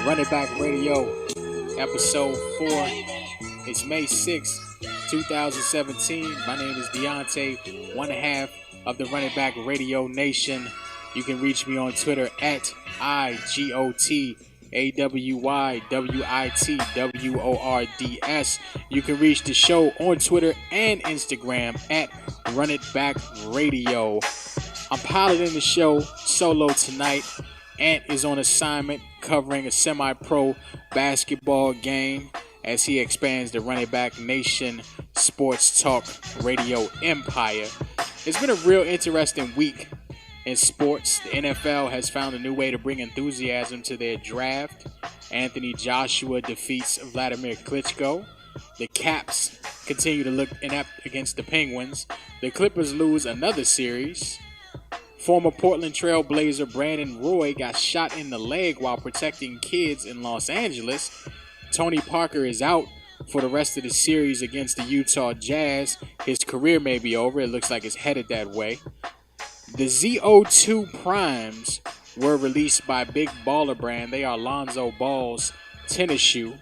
Run It Back Radio, episode 4. It's May 6th, 2017. My name is Deontay, one half of the Run It Back Radio Nation. You can reach me on Twitter at IGOTAWYWITWORDS. You can reach the show on Twitter and Instagram at Run It Back Radio. I'm piloting the show solo tonight. Ant is on assignment covering a semi-pro basketball game as he expands the Run It Back Nation Sports Talk Radio empire. It's been a real interesting week in sports. The NFL has found a new way to bring enthusiasm to their draft. Anthony Joshua defeats Vladimir Klitschko. The Caps continue to look inept against the Penguins. The Clippers lose another series. Former Portland Trail Blazer Brandon Roy got shot in the leg while protecting kids in Los Angeles. Tony Parker is out for the rest of the series against the Utah Jazz. His career may be over. It looks like it's headed that way. The ZO2 Primes were released by Big Baller Brand. They are Lonzo Ball's tennis shoe.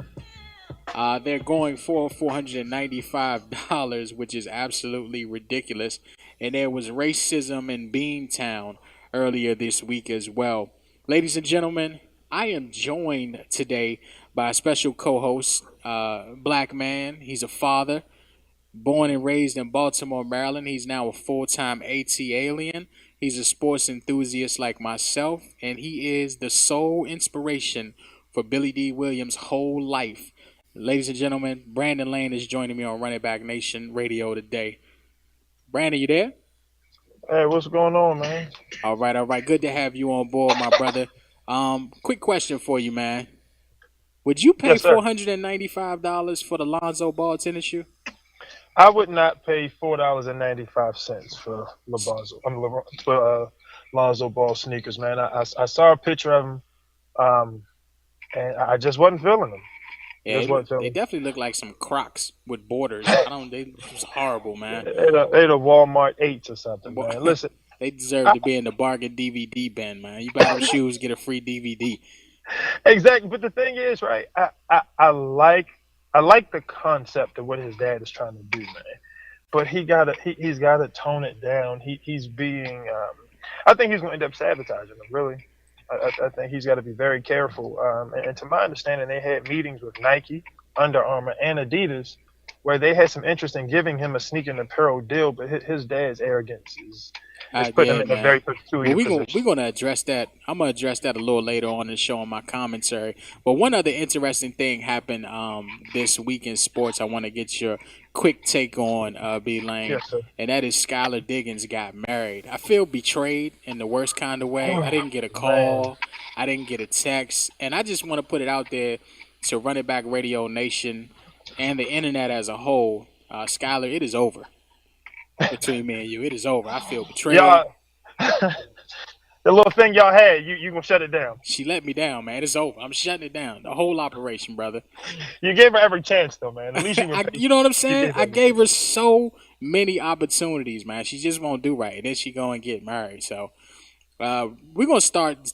They're going for $495, which is absolutely ridiculous. And there was racism in Beantown earlier this week as well. Ladies and gentlemen, I am joined today by a special co-host, black man. He's a father, born and raised in Baltimore, Maryland. He's now a full-time AT alien. He's a sports enthusiast like myself, and he is the sole inspiration for Billy D. Williams' whole life. Ladies and gentlemen, Brandon Lane is joining me on Run It Back Nation Radio today. Brandon, you there? Hey, what's going on, man? All right. Good to have you on board, my brother. Quick question for you, man. Would you pay $495 for the Lonzo Ball tennis shoe? I would not pay $4.95 for Lonzo Ball sneakers, man. I saw a picture of them, and I just wasn't feeling them. Yeah, they definitely look like some Crocs with borders. It was horrible, man. They the Walmart 8s or something, man. Listen. They deserve to be in the bargain DVD bin, man. You buy those shoes, get a free DVD. Exactly. But the thing is, right, I like the concept of what his dad is trying to do, man. But he's gotta tone it down. He's being I think he's gonna end up sabotaging them, really. I think he's got to be very careful. And to my understanding, they had meetings with Nike, Under Armour, and Adidas, where they had some interest in giving him a sneaker and apparel deal, but his dad's arrogance is putting him in a very peculiar position. We're going to address that. I'm going to address that a little later on in the show in my commentary. But one other interesting thing happened this week in sports I want to get your quick take on, B. Lane. Yes, sir. And that is Skylar Diggins got married. I feel betrayed in the worst kind of way. I didn't get a call. Man. I didn't get a text. And I just want to put it out there to Run It Back Radio Nation and the internet as a whole. Skylar, it is over. Between me and you, it is over. I feel betrayed. The little thing y'all had, you gonna shut it down. She let me down, man. It's over. I'm shutting it down. The whole operation, brother. You gave her every chance, though, man. At least you know what I'm saying? I gave her so many opportunities, man. She just won't do right, and then she go and get married. So we're gonna start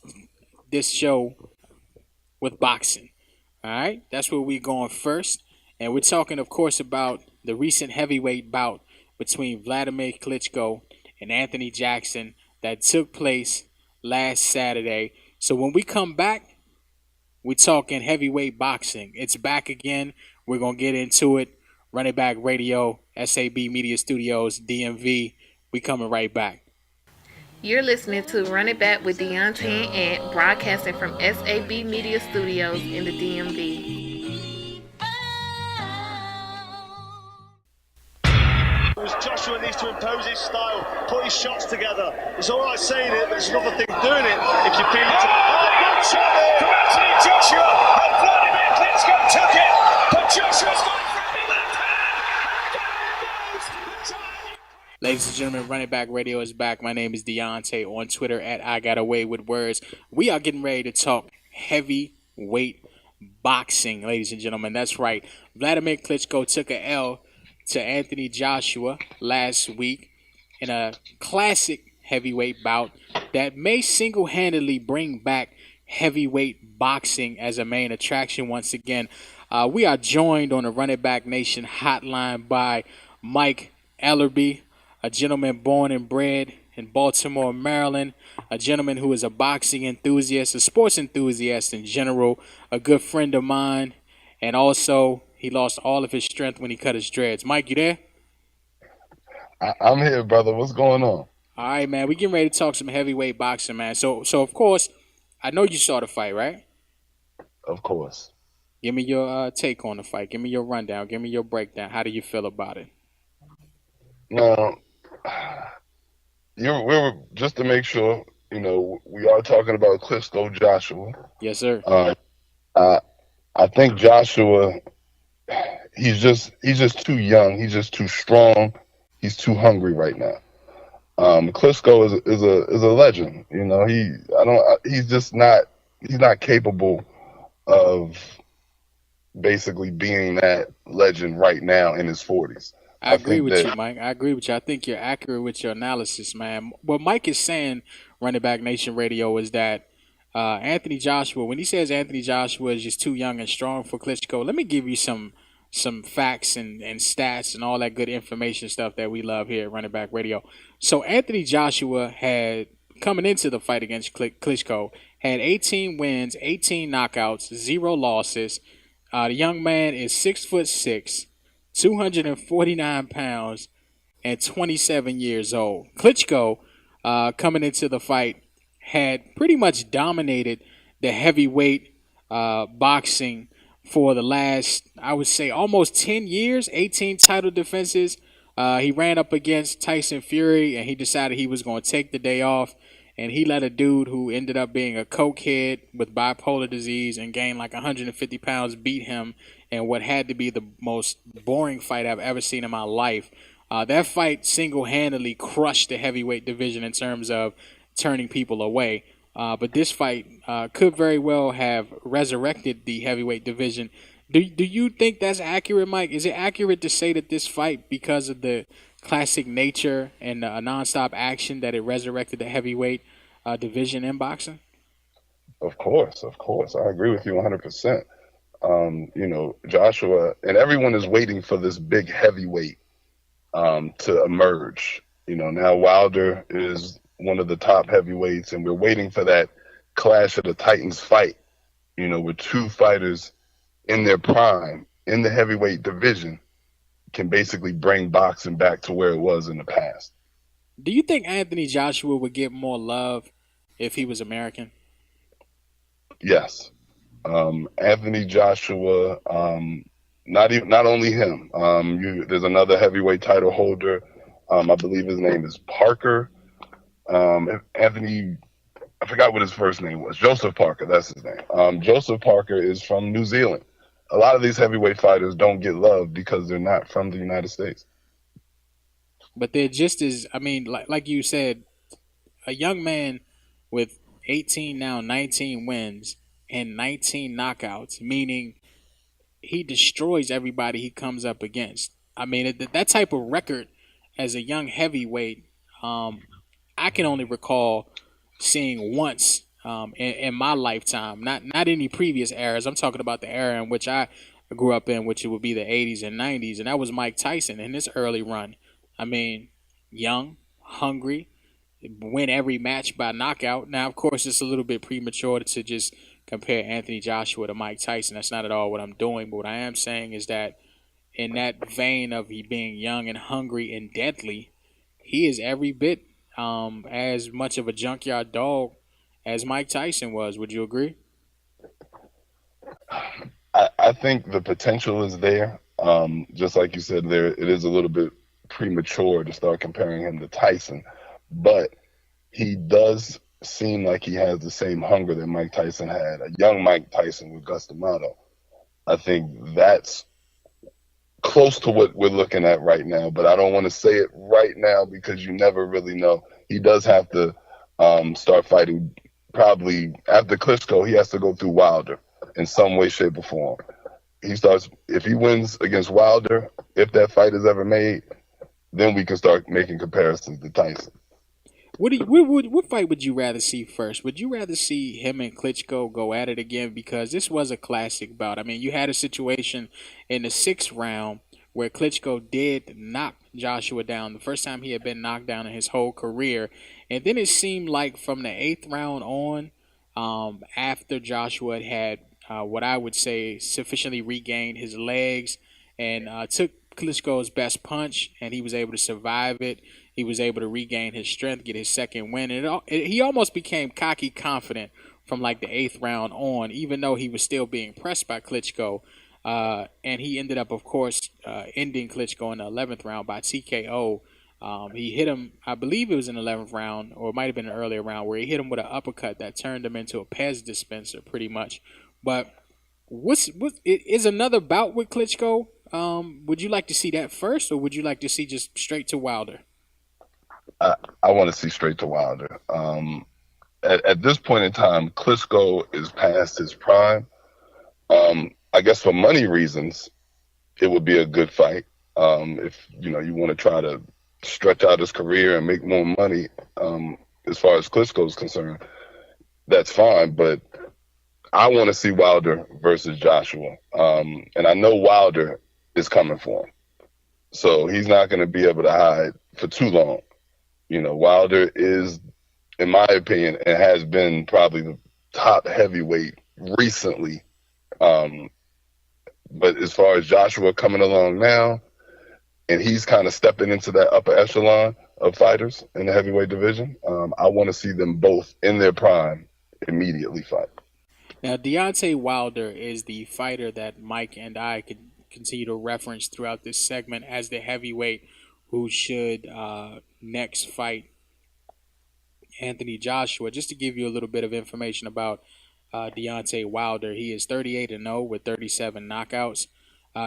this show with boxing. All right, that's where we're going first, and we're talking, of course, about the recent heavyweight bout between Vladimir Klitschko and Anthony Jackson that took place last Saturday. So when we come back, we're talking heavyweight boxing. It's back again. We're going to get into it. Run It Back Radio, SAB Media Studios, DMV. We coming right back. You're listening to Run It Back with Deontay and Ant, broadcasting from SAB Media Studios in the DMV. Joshua needs to impose his style, put his shots together. It's all right saying it, but it's another thing doing it. If you feel it, good shot from Anthony Joshua, and Vladimir Klitschko took it, but Joshua's got it from the left hand. Ladies and gentlemen, Run It Back Radio is back. My name is Deontay on Twitter at I Got Away with Words. We are getting ready to talk heavyweight boxing, ladies and gentlemen. That's right. Vladimir Klitschko took a L to Anthony Joshua last week in a classic heavyweight bout that may single-handedly bring back heavyweight boxing as a main attraction once again. We are joined on the Run It Back Nation hotline by Mike Ellerbe, a gentleman born and bred in Baltimore, Maryland, a gentleman who is a boxing enthusiast, a sports enthusiast in general, a good friend of mine, and also he lost all of his strength when he cut his dreads. Mike, you there? I'm here, brother. What's going on? All right, man. We getting ready to talk some heavyweight boxing, man. So of course, I know you saw the fight, right? Of course. Give me your take on the fight. Give me your rundown. Give me your breakdown. How do you feel about it? Now, we're just to make sure, we are talking about Klitschko Joshua. Yes, sir. I think Joshua, he's just too young. He's just too strong. He's too hungry right now. Klitschko is a legend. He's not capable of basically being that legend right now in his 40s. I agree with you, Mike. I agree with you. I think you're accurate with your analysis, man. What Mike is saying, Running Back Nation Radio, is that Anthony Joshua, when he says Anthony Joshua is just too young and strong for Klitschko, let me give you some facts and stats and all that good information stuff that we love here at Running Back Radio. So Anthony Joshua had, coming into the fight against Klitschko, had 18 wins, 18 knockouts, 0 losses. The young man is 6'6", 249 pounds, and 27 years old. Klitschko, coming into the fight, had pretty much dominated the heavyweight boxing for the last, I would say, almost 10 years, 18 title defenses. He ran up against Tyson Fury, and he decided he was going to take the day off, and he let a dude who ended up being a cokehead with bipolar disease and gained like 150 pounds beat him in what had to be the most boring fight I've ever seen in my life. That fight single-handedly crushed the heavyweight division in terms of turning people away. But this fight could very well have resurrected the heavyweight division. Do you think that's accurate, Mike? Is it accurate to say that this fight, because of the classic nature and nonstop action, that it resurrected the heavyweight division in boxing? Of course. I agree with you 100%. Joshua, and everyone is waiting for this big heavyweight to emerge. Now Wilder is one of the top heavyweights, and we're waiting for that Clash of the Titans fight, with two fighters in their prime in the heavyweight division can basically bring boxing back to where it was in the past. Do you think Anthony Joshua would get more love if he was American? Yes. Anthony Joshua, not only him, there's another heavyweight title holder. I believe his name is Parker. Anthony, I forgot what his first name was. Joseph Parker, that's his name. Joseph Parker is from New Zealand. A lot of these heavyweight fighters don't get love because they're not from the United States. But they're just as, like you said, a young man with 19 wins and 19 knockouts, meaning he destroys everybody he comes up against. That type of record as a young heavyweight, I can only recall seeing once in my lifetime, not any previous eras. I'm talking about the era in which I grew up in, which it would be the 80s and 90s, and that was Mike Tyson in his early run. Young, hungry, win every match by knockout. Now, of course, it's a little bit premature to just compare Anthony Joshua to Mike Tyson. That's not at all what I'm doing, but what I am saying is that in that vein of he being young and hungry and deadly, he is every bit as much of a junkyard dog as Mike Tyson was. Would you agree? I think the potential is there. Just like you said, it is a little bit premature to start comparing him to Tyson, but he does seem like he has the same hunger that Mike Tyson had, a young Mike Tyson with Gus D'Amato. I think that's close to what we're looking at right now, but I don't want to say it right now because you never really know. He does have to start fighting. Probably after Klitschko, he has to go through Wilder in some way, shape, or form. If he wins against Wilder, if that fight is ever made, then we can start making comparisons to Tyson. What fight would you rather see first? Would you rather see him and Klitschko go at it again? Because this was a classic bout. I mean, you had a situation in the 6th round where Klitschko did knock Joshua down, the first time he had been knocked down in his whole career, and then it seemed like from the 8th round on, after Joshua had what I would say sufficiently regained his legs and took Klitschko's best punch, and he was able to survive it. He was able to regain his strength, get his second win, and he almost became cocky confident from like the 8th round on, even though he was still being pressed by Klitschko. And he ended up, of course, ending Klitschko in the 11th round by TKO. He hit him, I believe it was in the 11th round, or it might have been an earlier round, where he hit him with an uppercut that turned him into a Pez dispenser, pretty much. But is another bout with Klitschko? Would you like to see that first, or would you like to see just straight to Wilder? I want to see straight to Wilder. At this point in time, Klitschko is past his prime. I guess for money reasons, it would be a good fight. If you want to try to stretch out his career and make more money, as far as Klitschko is concerned, that's fine. But I want to see Wilder versus Joshua, and I know Wilder is coming for him, so he's not going to be able to hide for too long. Wilder is, in my opinion, and has been probably the top heavyweight recently. But as far as Joshua coming along now, and he's kind of stepping into that upper echelon of fighters in the heavyweight division, I want to see them both in their prime immediately fight. Now, Deontay Wilder is the fighter that Mike and I could continue to reference throughout this segment as the heavyweight who should next fight Anthony Joshua. Just to give you a little bit of information about Deontay Wilder, he is 38-0 with 37 knockouts.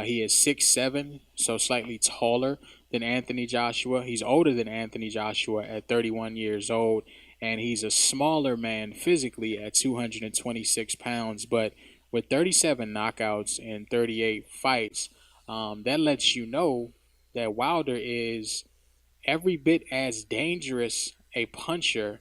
He is 6'7", so slightly taller than Anthony Joshua. He's older than Anthony Joshua at 31 years old, and he's a smaller man physically at 226 pounds. But with 37 knockouts in 38 fights, that lets you know that Wilder is every bit as dangerous a puncher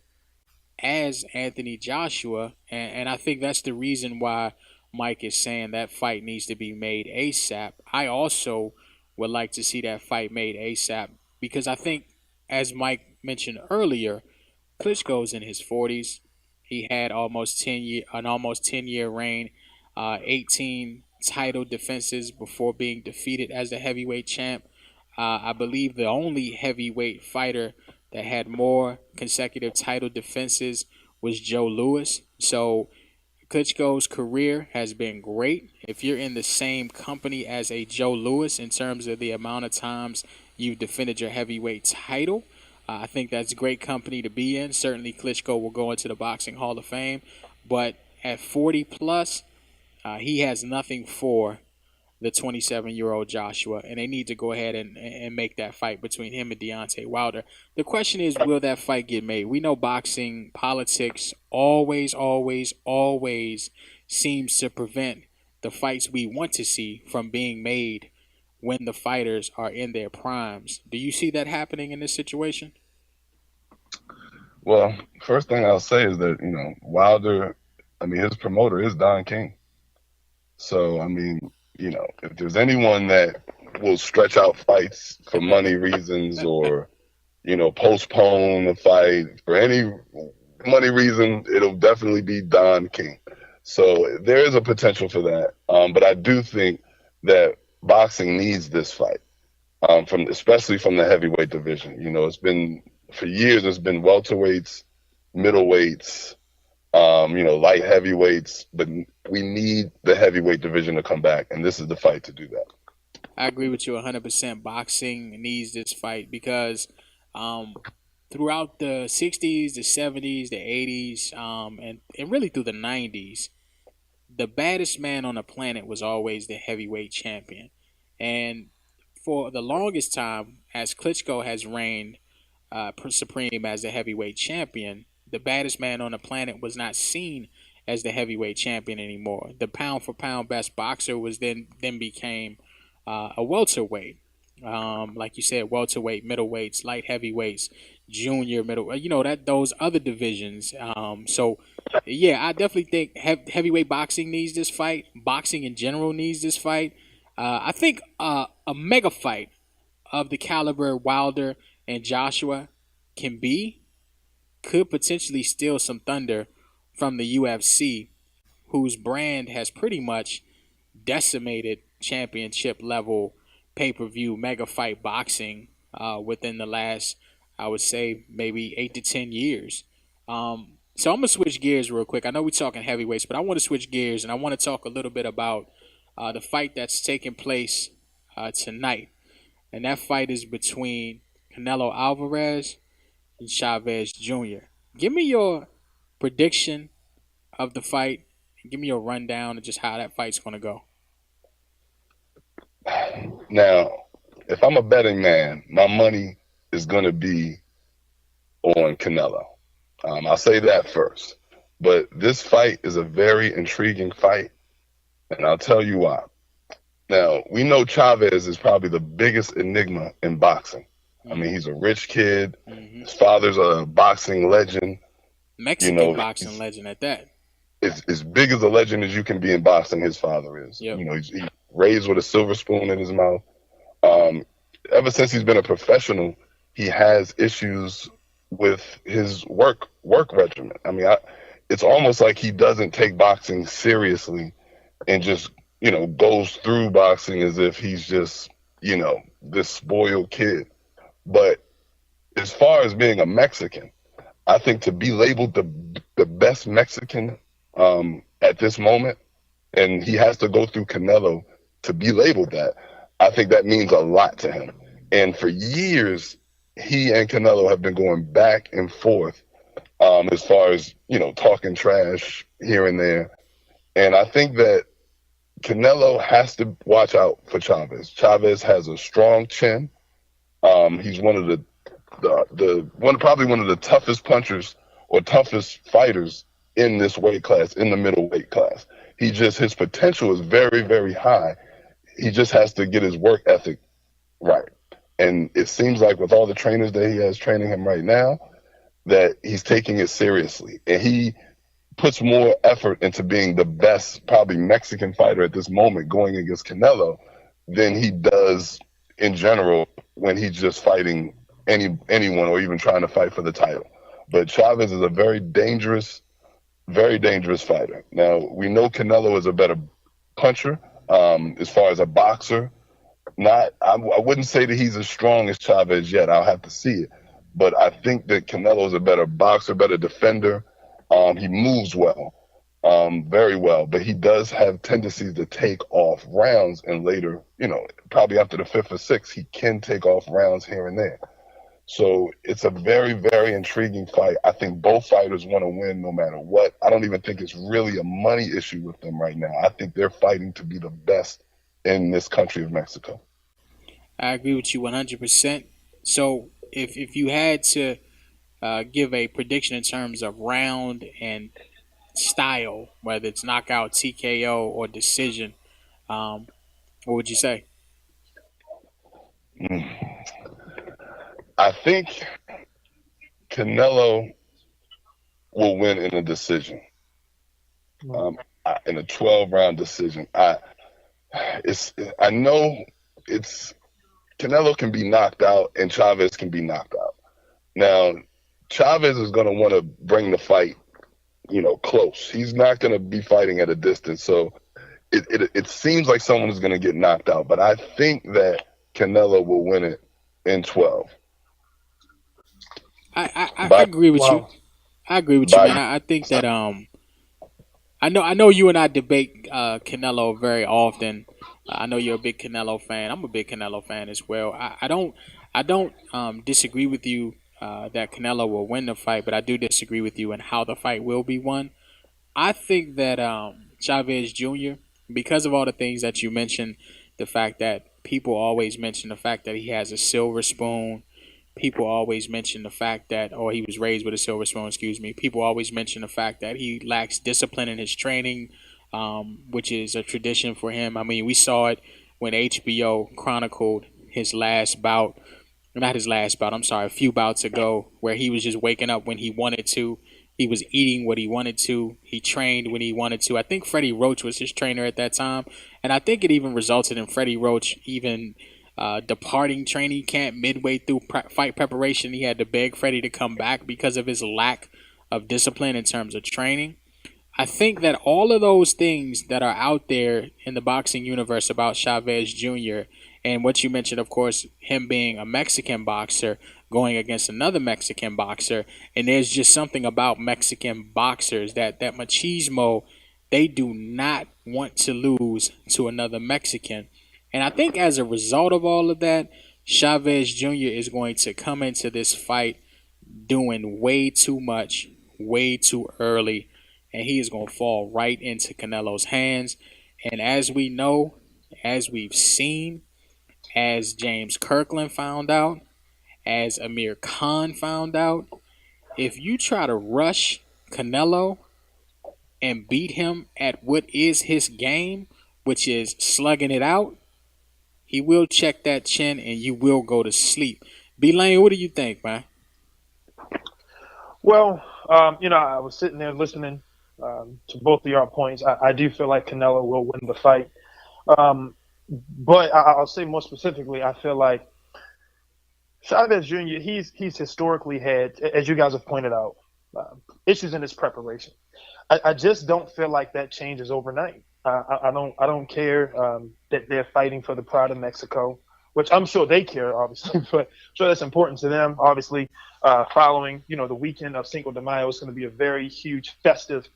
as Anthony Joshua, and I think that's the reason why Mike is saying that fight needs to be made ASAP. I also would like to see that fight made ASAP because I think, as Mike mentioned earlier, Klitschko's in his 40s. He had an almost 10-year reign, 18 title defenses before being defeated as the heavyweight champ. I believe the only heavyweight fighter that had more consecutive title defenses was Joe Louis. So Klitschko's career has been great. If you're in the same company as a Joe Louis in terms of the amount of times you've defended your heavyweight title, I think that's great company to be in. Certainly Klitschko will go into the Boxing Hall of Fame. But at 40 plus, he has nothing for the 27-year-old Joshua, and they need to go ahead and make that fight between him and Deontay Wilder. The question is, will that fight get made? We know boxing politics always seems to prevent the fights we want to see from being made when the fighters are in their primes. Do you see that happening in this situation? Well, first thing I'll say is that, Wilder, his promoter is Don King. So, if there's anyone that will stretch out fights for money reasons or, postpone the fight for any money reason, it'll definitely be Don King. So there is a potential for that. But I do think that boxing needs this fight, especially from the heavyweight division. It's been, for years, it's been welterweights, middleweights, light heavyweights, but we need the heavyweight division to come back, and this is the fight to do that. I agree with you 100%. Boxing needs this fight because throughout the 60s, the 70s, the 80s, and really through the 90s, the baddest man on the planet was always the heavyweight champion. And for the longest time, as Klitschko has reigned supreme as the heavyweight champion, the baddest man on the planet was not seen as the heavyweight champion anymore. The pound for pound best boxer was then became a welterweight. like you said, welterweight, middleweights, light heavyweights, junior middle, that those other divisions. So yeah, I definitely think heavyweight boxing needs this fight. Boxing in general needs this fight. I think a mega fight of the caliber Wilder and Joshua could potentially steal some thunder from the UFC, whose brand has pretty much decimated championship level pay per view mega fight boxing within the last, I would say, maybe 8 to 10 years. So I'm gonna switch gears real quick. I know we're talking heavyweights, but I want to switch gears and I want to talk a little bit about the fight that's taking place tonight, and that fight is between Canelo Alvarez and Chavez Jr. Give me your prediction of the fight. Give me your rundown of just how that fight's gonna go. Now, if I'm a betting man, my money is going to be on Canelo. I'll say that first. But this fight is a very intriguing fight, and I'll tell you why. Now, we know Chavez is probably the biggest enigma in boxing. I mean, he's a rich kid. His father's a boxing legend. Mexican boxing legend at that. As big as a legend as you can be in boxing, his father is. Yep. He's raised with a silver spoon in his mouth. Ever since he's been a professional, he has issues with his work regimen. I mean, it's almost like he doesn't take boxing seriously and just, goes through boxing as if he's just, this spoiled kid. But as far as being a Mexican, I think to be labeled the best Mexican at this moment, and he has to go through Canelo to be labeled that, I think that means a lot to him. And for years, he and Canelo have been going back and forth as far as, talking trash here and there. And I think that Canelo has to watch out for Chavez. Chavez has a strong chin. He's one of probably one of the toughest punchers or toughest fighters in this weight class, in the middleweight class. His potential is very, very high. He just has to get his work ethic right. And it seems like with all the trainers that he has training him right now, that he's taking it seriously. And he puts more effort into being the best, probably Mexican fighter at this moment going against Canelo than he does in general when he's just fighting anyone or even trying to fight for the title. But Chavez is a very dangerous fighter. Now, we know Canelo is a better puncher as far as a boxer. I wouldn't say that he's as strong as Chavez yet. I'll have to see it. But I think that Canelo is a better boxer, better defender. He moves well, very well. But he does have tendencies to take off rounds, and later, probably after the fifth or sixth, he can take off rounds here and there. So it's a very, very intriguing fight. I think both fighters want to win no matter what. I don't even think it's really a money issue with them right now. I think they're fighting to be the best in this country of Mexico. I agree with you 100%. So if you had to give a prediction in terms of round and style, whether it's knockout, TKO, or decision, what would you say? I think Canelo will win in a decision, in a 12-round decision. I know Canelo can be knocked out and Chavez can be knocked out. Now, Chavez is going to want to bring the fight, close. He's not going to be fighting at a distance. So it seems like someone is going to get knocked out. But I think that Canelo will win it in 12. I agree with you. I agree with you, man. I think that I know you and I debate Canelo very often. I know you're a big Canelo fan. I'm a big Canelo fan as well. I don't disagree with you that Canelo will win the fight, but I do disagree with you in how the fight will be won. I think that Chavez Jr., because of all the things that you mentioned, the fact that people always mention the fact that he has a silver spoon. People always mention the fact that, or he was raised with a silver spoon, People always mention the fact that he lacks discipline in his training, which is a tradition for him. I mean, we saw it when HBO chronicled his last bout. Not his last bout, I'm sorry, a few bouts ago, where he was just waking up when he wanted to. He was eating what he wanted to. He trained when he wanted to. I think Freddie Roach was his trainer at that time. And I think it even resulted in Freddie Roach even departing training camp midway through fight preparation. He had to beg Freddie to come back because of his lack of discipline in terms of training. I think that all of those things that are out there in the boxing universe about Chavez Jr., and what you mentioned, of course, him being a Mexican boxer going against another Mexican boxer, and there's just something about Mexican boxers that machismo, they do not want to lose to another Mexican. And I think as a result of all of that, Chavez Jr. is going to come into this fight doing way too much, way too early, and he is going to fall right into Canelo's hands. And as we know, as we've seen, as James Kirkland found out, as Amir Khan found out, if you try to rush Canelo and beat him at what is his game, which is slugging it out, he will check that chin and you will go to sleep. B-Lane, what do you think, man? Well, I was sitting there listening to both of your points. I do feel like Canelo will win the fight. But I'll say more specifically, I feel like Chavez Jr., he's historically had, as you guys have pointed out, issues in his preparation. I just don't feel like that changes overnight. I don't care that they're fighting for the pride of Mexico, which I'm sure they care, obviously, but I'm sure that's important to them. Obviously, following the weekend of Cinco de Mayo, it's going to be a very huge festive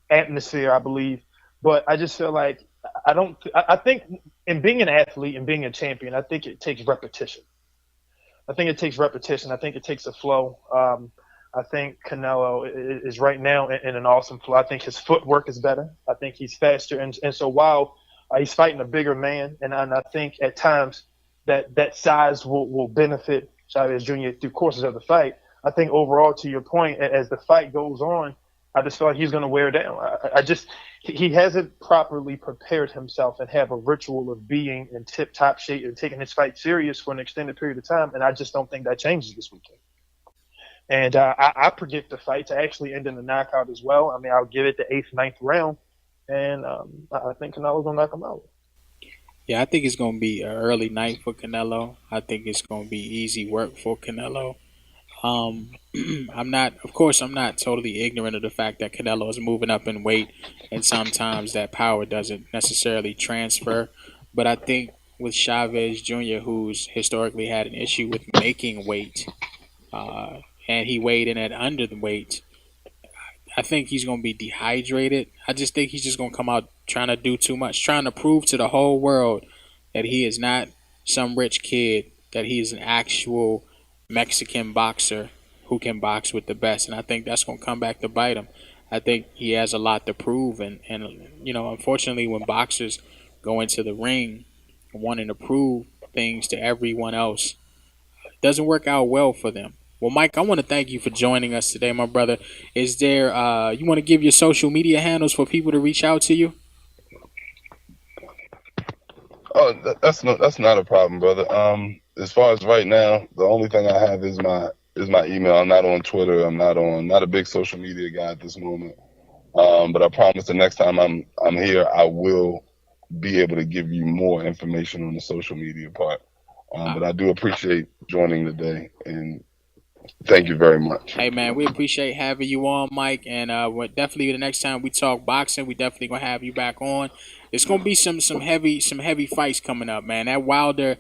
atmosphere, I believe. But I just feel like I think in being an athlete and being a champion, I think it takes repetition. I think it takes a flow. I think Canelo is right now in an awesome flow. I think his footwork is better. I think he's faster. And so while he's fighting a bigger man, and I think at times that size will benefit Chavez Jr. through courses of the fight, I think overall, to your point, as the fight goes on, I just feel like he's going to wear down. He hasn't properly prepared himself and have a ritual of being in tip-top shape and taking his fight serious for an extended period of time, and I just don't think that changes this weekend. And I predict the fight to actually end in a knockout as well. I mean, I'll give it the 8th, 9th round, and I think Canelo's going to knock him out. Yeah, I think it's going to be an early night for Canelo. I think it's going to be easy work for Canelo. I'm not totally ignorant of the fact that Canelo is moving up in weight, and sometimes that power doesn't necessarily transfer. But I think with Chavez Jr., who's historically had an issue with making weight, and he weighed in at under the weight, I think he's going to be dehydrated. I just think he's just going to come out trying to do too much, trying to prove to the whole world that he is not some rich kid, that he is an actual Mexican boxer who can box with the best. And I think that's going to come back to bite him. I think he has a lot to prove. And unfortunately, when boxers go into the ring wanting to prove things to everyone else, it doesn't work out well for them. Well, Mike, I want to thank you for joining us today, my brother. Is there, you want to give your social media handles for people to reach out to you? Oh, that's not a problem, brother. As far as right now, the only thing I have is my email. I'm not on Twitter. I'm not a big social media guy at this moment. But I promise the next time I'm here, I will be able to give you more information on the social media part. But I do appreciate joining today, and thank you very much. Hey, man, we appreciate having you on, Mike. And definitely the next time we talk boxing, we definitely going to have you back on. It's going to be some heavy fights coming up, man. That Wilder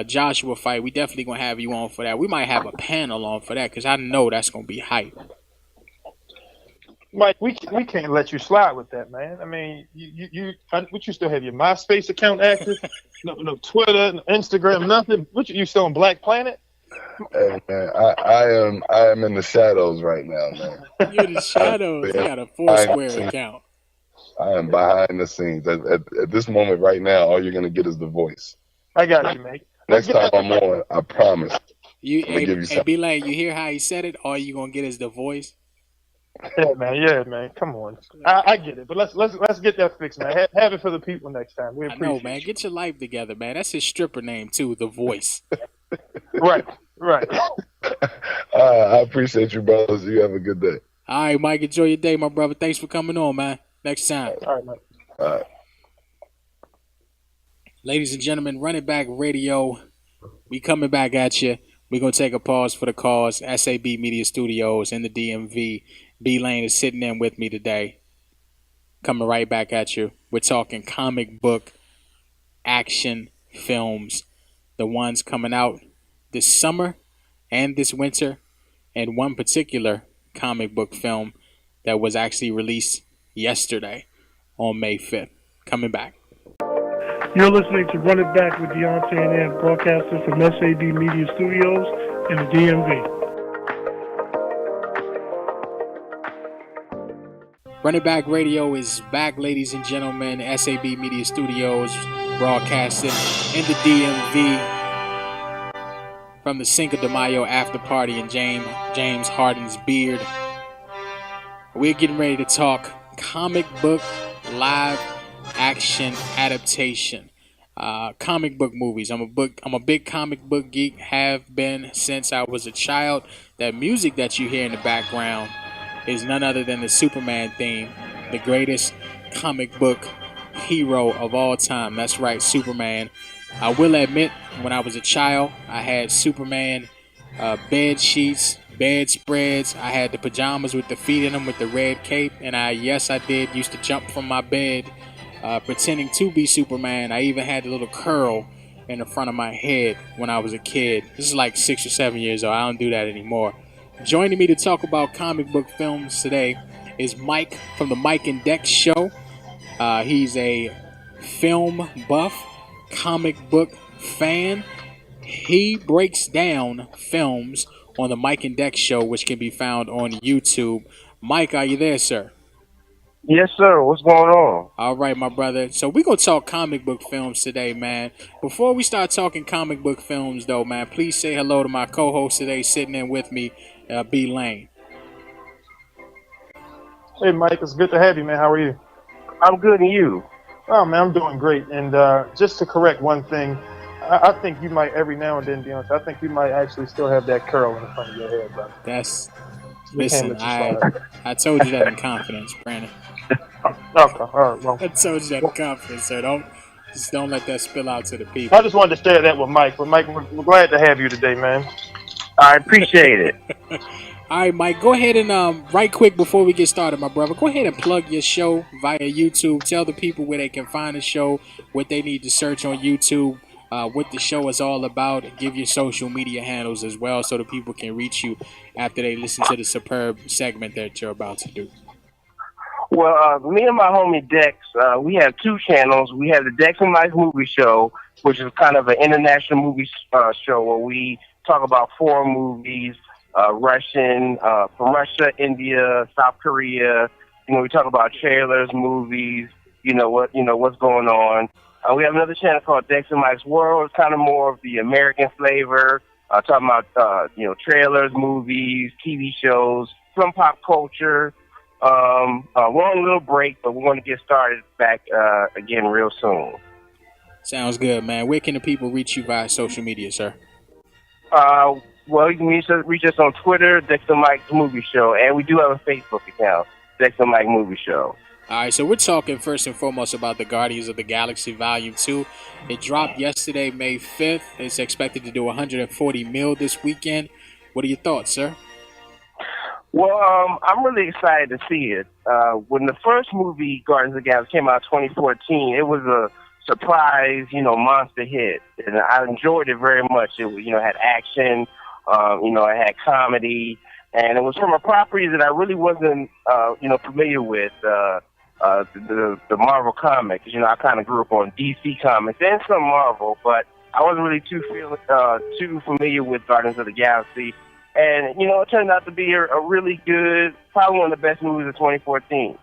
Joshua fight, we definitely going to have you on for that. We might have a panel on for that because I know that's going to be hype. Mike, we can't let you slide with that, man. I mean, you still have your MySpace account active? No Twitter, no Instagram, nothing. You still on Black Planet? Hey, man, I am in the shadows right now, man. You're in the shadows. You got a Foursquare account. I am behind the scenes. At this moment right now, all you're going to get is the voice. I got you, mate. Next time I'm on, I promise. Hey, B-Lane, you hear how he said it? All you're going to get is the voice? Yeah, man. Come on. I get it, but let's get that fixed, man. Have it for the people next time. We I know, appreciate man. you. Get your life together, man. That's his stripper name too, The Voice. Right, right. I appreciate you, brothers. You have a good day. All right, Mike. Enjoy your day, my brother. Thanks for coming on, man. Next time. All right, man. All right. Ladies and gentlemen, Run It Back Radio. We coming back at you. We're going to take a pause for the cause. SAB Media Studios in the DMV. B-Lane is sitting in with me today. Coming right back at you. We're talking comic book action films. The ones coming out this summer and this winter. And one particular comic book film that was actually released yesterday on May 5th. Coming back. You're listening to Run It Back with Deontay and Ant, broadcasting from SAB Media Studios in the DMV. Run It Back Radio is back, ladies and gentlemen. SAB Media Studios broadcasting in the DMV from the Cinco de Mayo after party in James Harden's Beard. We're getting ready to talk comic book live action adaptation. Comic book movies. I'm a big comic book geek, have been since I was a child. That music that you hear in the background is none other than the Superman theme, the greatest comic book hero of all time. That's right, Superman. I will admit, when I was a child, I had Superman bed sheets, bedspreads. I had the pajamas with the feet in them with the red cape, and I did used to jump from my bed pretending to be Superman. I even had a little curl in the front of my head when I was a kid. This is like 6 or 7 years old. I don't do that anymore. Joining me to talk about comic book films today is Mike from the Mike and Dex Show. He's a film buff, comic book fan. He breaks down films on the Mike and Dex Show, which can be found on YouTube. Mike, are you there, sir? Yes, sir. What's going on? All right, my brother. So we're going to talk comic book films today, man. Before we start talking comic book films, though, man, please say hello to my co-host today sitting in with me, B. Lane. Hey, Mike. It's good to have you, man. How are you? I'm good, and you? Oh, man, I'm doing great. And just to correct one thing, I think you might every now and then, Deontay, I think you might actually still have that curl in the front of your head, brother. Listen, I told you that in confidence, Brandon. Okay, all right, well. I told you that in confidence, sir. Don't let that spill out to the people. I just wanted to share that with Mike. But Mike, we're glad to have you today, man. I appreciate it. All right, Mike, go ahead and right quick before we get started, my brother, go ahead and plug your show via YouTube. Tell the people where they can find the show, what they need to search on YouTube, what the show is all about, and give your social media handles as well so the people can reach you after they listen to the superb segment that you're about to do. Well, me and my homie Dex, we have two channels. We have the Dex and Mike Movie Show, which is kind of an international movie show where we talk about foreign movies, Russian, from Russia, India, South Korea. You know, we talk about trailers, movies, what's going on. We have another channel called Dex and Mike's World. It's kind of more of the American flavor, talking about, trailers, movies, TV shows, some pop culture. We're on a little break, but we want to get started back again real soon. Sounds good, man. Where can the people reach you via social media, sir? Well, you can reach us on Twitter, Dex and Mike's Movie Show, and we do have a Facebook account, Dex and Mike Movie Show. All right, so we're talking first and foremost about the Guardians of the Galaxy Volume 2. It dropped yesterday, May 5th. It's expected to do $140 million this weekend. What are your thoughts, sir? Well, I'm really excited to see it. When the first movie, Guardians of the Galaxy, came out in 2014, it was a surprise, monster hit. And I enjoyed it very much. It had action, it had comedy, and it was from a property that I really wasn't, familiar with, the Marvel Comics. I kind of grew up on DC Comics and some Marvel, but I wasn't really too familiar with Guardians of the Galaxy. And, it turned out to be a really good, probably one of the best movies of 2014.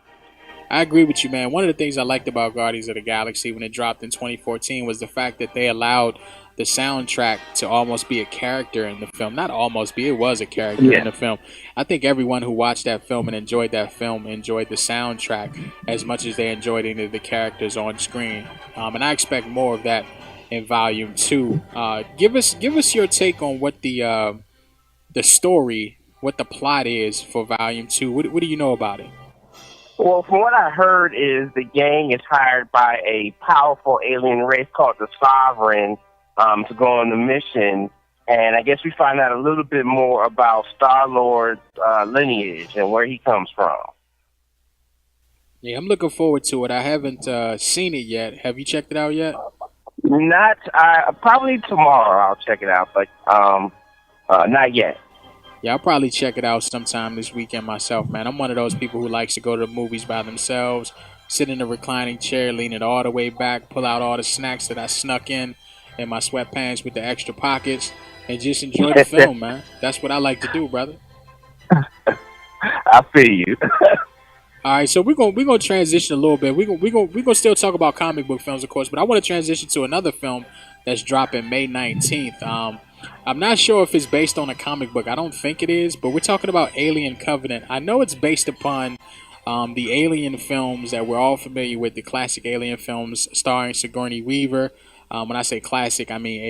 I agree with you, man. One of the things I liked about Guardians of the Galaxy when it dropped in 2014 was the fact that they allowed the soundtrack to almost be a character in the film. Not almost be, it was a character in the film. I think everyone who watched that film and enjoyed that film enjoyed the soundtrack as much as they enjoyed any of the characters on screen. And I expect more of that in Volume 2. Give us your take on what the story, what the plot is for Volume 2. What do you know about it? Well, from what I heard is the gang is hired by a powerful alien race called the Sovereign to go on the mission. And I guess we find out a little bit more about Star-Lord's lineage and where he comes from. Yeah, I'm looking forward to it. I haven't seen it yet. Have you checked it out yet? Not, probably tomorrow I'll check it out, but not yet. Yeah, I'll probably check it out sometime this weekend myself, man. I'm one of those people who likes to go to the movies by themselves, sit in a reclining chair, lean it all the way back, pull out all the snacks that I snuck in my sweatpants with the extra pockets, and just enjoy the film, man. That's what I like to do, brother. I feel you. All right, so we're gonna transition a little bit. We're gonna still talk about comic book films, of course, but I want to transition to another film that's dropping May 19th. I'm not sure if it's based on a comic book. I don't think it is, but we're talking about Alien Covenant. I know it's based upon the Alien films that we're all familiar with, the classic Alien films starring Sigourney Weaver. When I say classic, I mean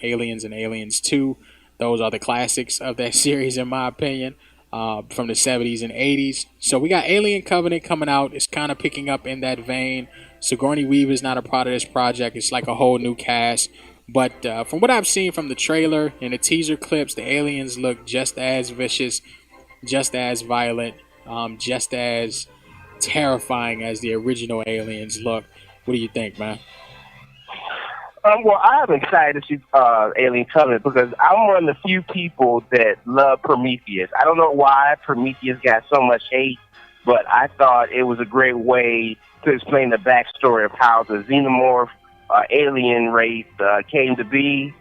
Aliens and Aliens 2. Those are the classics of that series, in my opinion, from the 70s and 80s. So we got Alien Covenant coming out. It's kind of picking up in that vein. Sigourney Weaver is not a part of this project. It's like a whole new cast. But from what I've seen from the trailer and the teaser clips, the aliens look just as vicious, just as violent, just as terrifying as the original aliens look. What do you think, man? Well, I'm excited to see Alien Covenant because I'm one of the few people that love Prometheus. I don't know why Prometheus got so much hate, but I thought it was a great way to explain the backstory of how the xenomorph alien race came to be.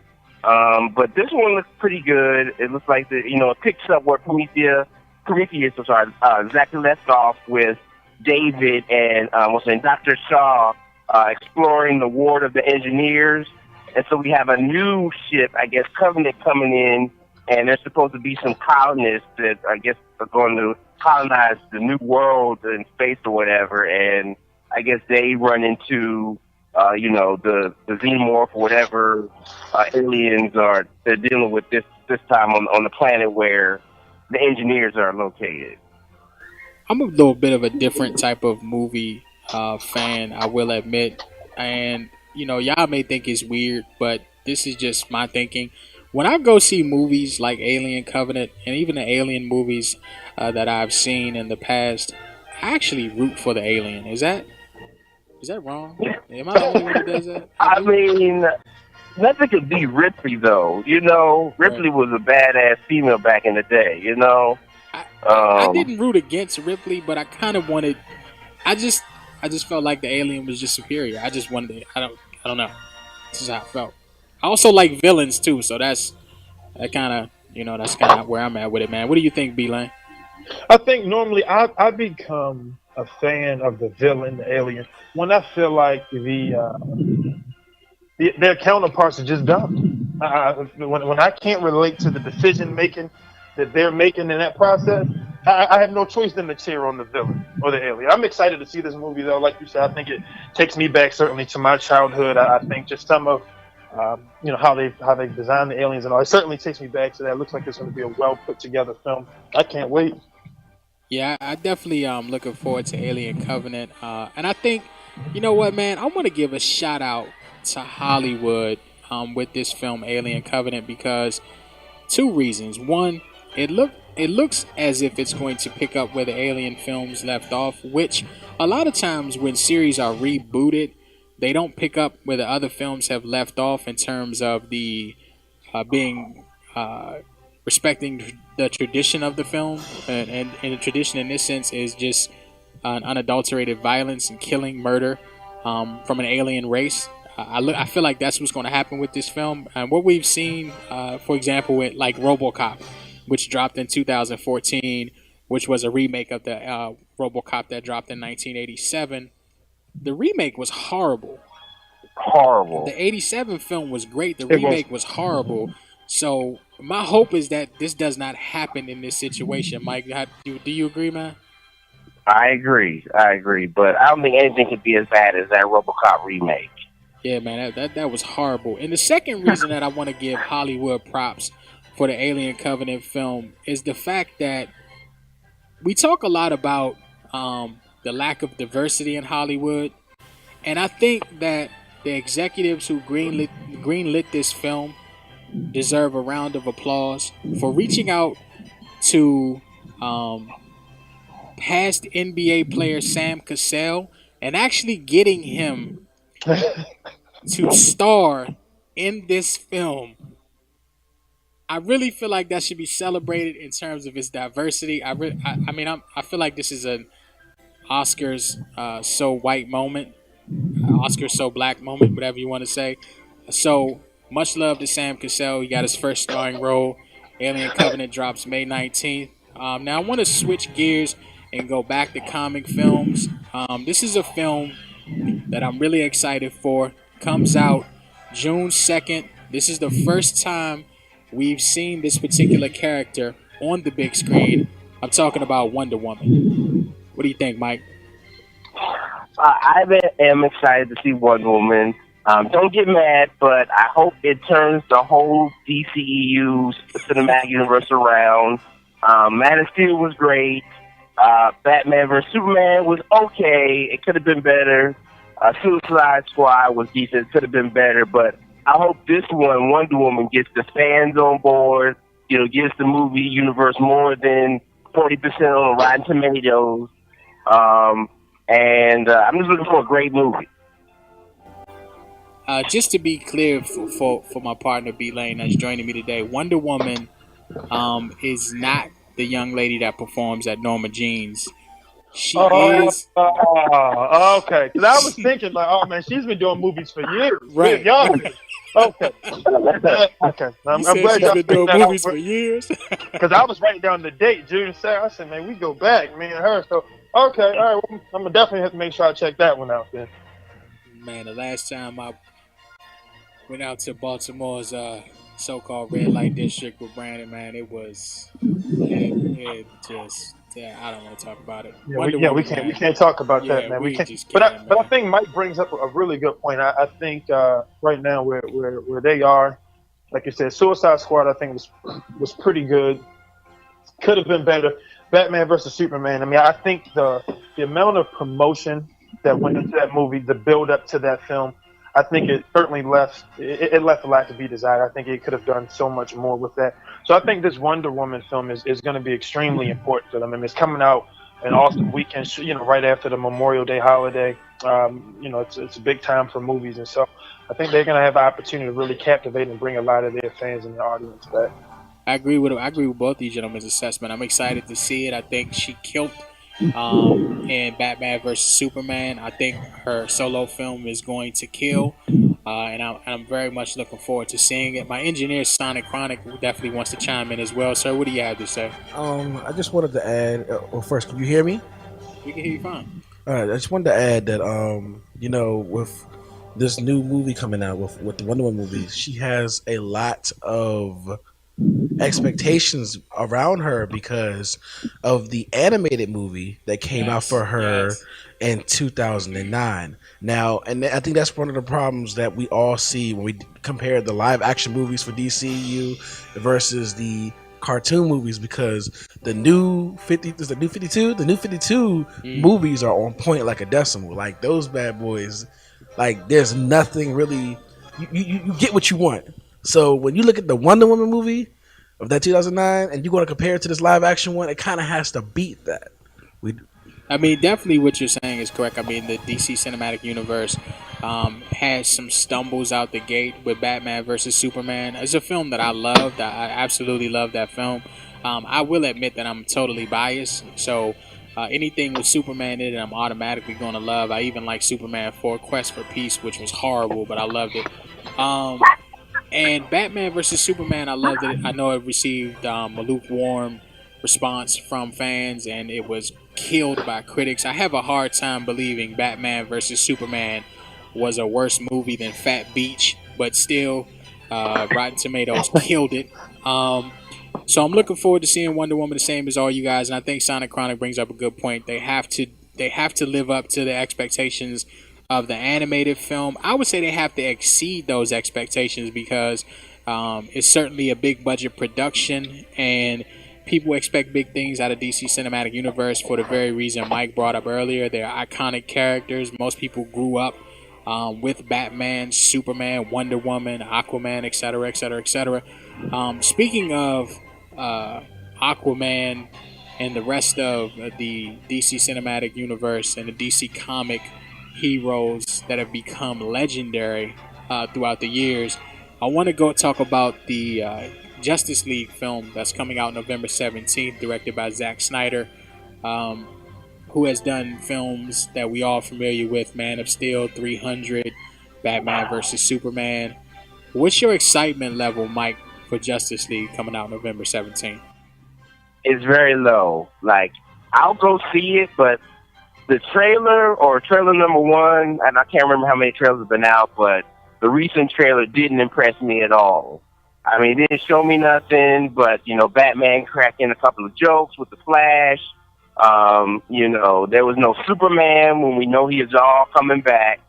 But this one looks pretty good. It looks like it picks up where Prometheus exactly left off with David and Dr. Shaw exploring the ward of the engineers. And so we have a new ship, I guess, Covenant, coming in, and there's supposed to be some colonists that I guess are going to colonize the new world in space or whatever. And I guess they run into the xenomorph or whatever aliens they're dealing with this time on the planet where the engineers are located. I'm a little bit of a different type of movie fan, I will admit. And, y'all may think it's weird, but this is just my thinking. When I go see movies like Alien Covenant and even the Alien movies that I've seen in the past, I actually root for the alien. Is that wrong? Am I the only one who does that? I mean, nothing could be Ripley, though. Ripley was a badass female back in the day, I didn't root against Ripley, but I kind of wanted... I just felt like the alien was just superior. I just wanted it. I don't know. This is how I felt. I also like villains, too, so that's kind of where I'm at with it, man. What do you think, B-Lane? I think normally I become a fan of the villain, the alien, when I feel like their counterparts are just dumb. When I can't relate to the decision making that they're making in that process, I have no choice than to cheer on the villain or the alien. I'm excited to see this movie, though. Like you said, I think it takes me back certainly to my childhood. I think just some of how they designed the aliens and all. It certainly takes me back to that. It looks like it's going to be a well put together film. I can't wait. Yeah, I definitely looking forward to Alien Covenant. And I think, you know what, man, I want to give a shout out to Hollywood with this film Alien Covenant because two reasons. One, it looks as if it's going to pick up where the Alien films left off, which a lot of times when series are rebooted, they don't pick up where the other films have left off in terms of the being respecting the tradition of the film, and the tradition in this sense is just an unadulterated violence and killing, murder from an alien race. I feel like that's what's going to happen with this film, and what we've seen, for example, with like RoboCop, which dropped in 2014, which was a remake of the RoboCop that dropped in 1987. The remake was horrible. horrible. The 87 film was great. The It was. remake was horrible. So my hope is that this does not happen in this situation. Mike, do you agree, man? I agree, but I don't think anything could be as bad as that RoboCop remake. Yeah, man, that was horrible. And the second reason that I want to give Hollywood props for the Alien Covenant film is the fact that we talk a lot about the lack of diversity in Hollywood, and I think that the executives who greenlit this film deserve a round of applause for reaching out to past NBA player Sam Cassell and actually getting him to star in this film. I really feel like that should be celebrated in terms of its diversity. I feel like this is an Oscars so white moment, Oscars so black moment, whatever you want to say. So much love to Sam Cassell. He got his first starring role. Alien Covenant drops May 19th. Now I want to switch gears and go back to comic films. This is a film that I'm really excited for. Comes out June 2nd. This is the first time we've seen this particular character on the big screen. I'm talking about Wonder Woman. What do you think, Mike? I am excited to see Wonder Woman. Don't get mad, but I hope it turns the whole DCEU cinematic universe around. Man of Steel was great. Batman vs. Superman was okay. It could have been better. Suicide Squad was decent. Could have been better. But I hope this one, Wonder Woman, gets the fans on board. Gives the movie universe more than 40% on Rotten Tomatoes. And I'm just looking for a great movie. Just to be clear for my partner B Lane that's joining me today, Wonder Woman is not the young lady that performs at Norma Jean's. She is. Okay. Because I was thinking, like, oh man, she's been doing movies for years. Right. Y'all. Okay. Okay. I'm glad she's been doing movies for years. Because I was writing down the date, June 2nd. I said, man, we go back, me and her. So, okay, all right. Well, I'm gonna definitely have to make sure I check that one out then. Man, the last time I went out to Baltimore's so-called red light district with Brandon, man, it just. Yeah, I don't want to talk about it. We can't talk about that, man. We can't. But I think Mike brings up a really good point. I think right now where they are, like you said, Suicide Squad I think was pretty good. Could have been better. Batman versus Superman. I mean, I think the amount of promotion that went into that movie, the build up to that film, I think it certainly left a lot to be desired. I think it could have done so much more with that. So I think this Wonder Woman film is going to be extremely important to them. I mean, it's coming out an awesome weekend, right after the Memorial Day holiday. It's a big time for movies, and so I think they're going to have the opportunity to really captivate and bring a lot of their fans and the audience back. I agree with both these gentlemen's assessment. I'm excited to see it. I think she killed in Batman vs. Superman. I think her solo film is going to kill, and I'm very much looking forward to seeing it. My engineer, Sonic Chronic, definitely wants to chime in as well. Sir, what do you have to say? I just wanted to add, first, can you hear me? We can hear you fine. All right, I just wanted to add that, with this new movie coming out, with the Wonder Woman movie, she has a lot of expectations around her because of the animated movie that came out for her in 2009. Now, and I think that's one of the problems that we all see when we compare the live action movies for DCU versus the cartoon movies, because the new 52 movies are on point like a decimal. Like those bad boys, like there's nothing really, you get what you want. So when you look at the Wonder Woman movie of that 2009 and you want to compare it to this live action one, it kind of has to beat that. I mean, definitely what you're saying is correct. I mean, the DC Cinematic Universe has some stumbles out the gate with Batman versus Superman. It's a film that I loved. I absolutely love that film. I will admit that I'm totally biased. So anything with Superman in it, I'm automatically going to love. I even like Superman 4 Quest for Peace, which was horrible, but I loved it. And Batman vs. Superman, I loved it. I know it received a lukewarm response from fans, and it was killed by critics. I have a hard time believing Batman vs. Superman was a worse movie than Fat Beach, but still, Rotten Tomatoes killed it. So I'm looking forward to seeing Wonder Woman the same as all you guys, and I think Sonic Chronic brings up a good point. They have to live up to the expectations of the animated film. I would say they have to exceed those expectations because it's certainly a big budget production, and people expect big things out of DC Cinematic Universe for the very reason Mike brought up earlier. They're iconic characters. Most people grew up with Batman, Superman, Wonder Woman, Aquaman, etc., etc., etc. Speaking of Aquaman and the rest of the DC Cinematic Universe and the DC comic heroes that have become legendary throughout the years, I want to go talk about the Justice League film that's coming out November 17th, directed by Zack Snyder, who has done films that we all familiar with: Man of Steel, 300, Batman vs. Superman. What's your excitement level, Mike, for Justice League coming out November 17th? It's very low. Like, I'll go see it, but the trailer or trailer number one, and I can't remember how many trailers have been out, but the recent trailer didn't impress me at all. I mean, it didn't show me nothing but, you know, Batman cracking a couple of jokes with the Flash. You know, there was no Superman when we know he is all coming back.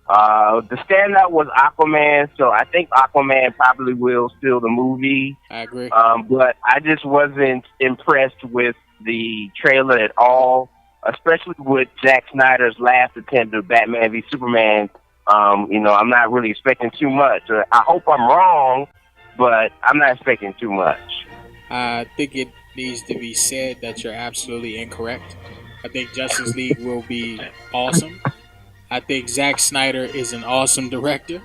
The standout was Aquaman, so I think Aquaman probably will steal the movie. I agree. But I just wasn't impressed with the trailer at all, especially with Zack Snyder's last attempt at Batman v Superman. You know, I'm not really expecting too much. I hope I'm wrong, but I'm not expecting too much. I think it needs to be said that you're absolutely incorrect. I think Justice League will be awesome. I think Zack Snyder is an awesome director.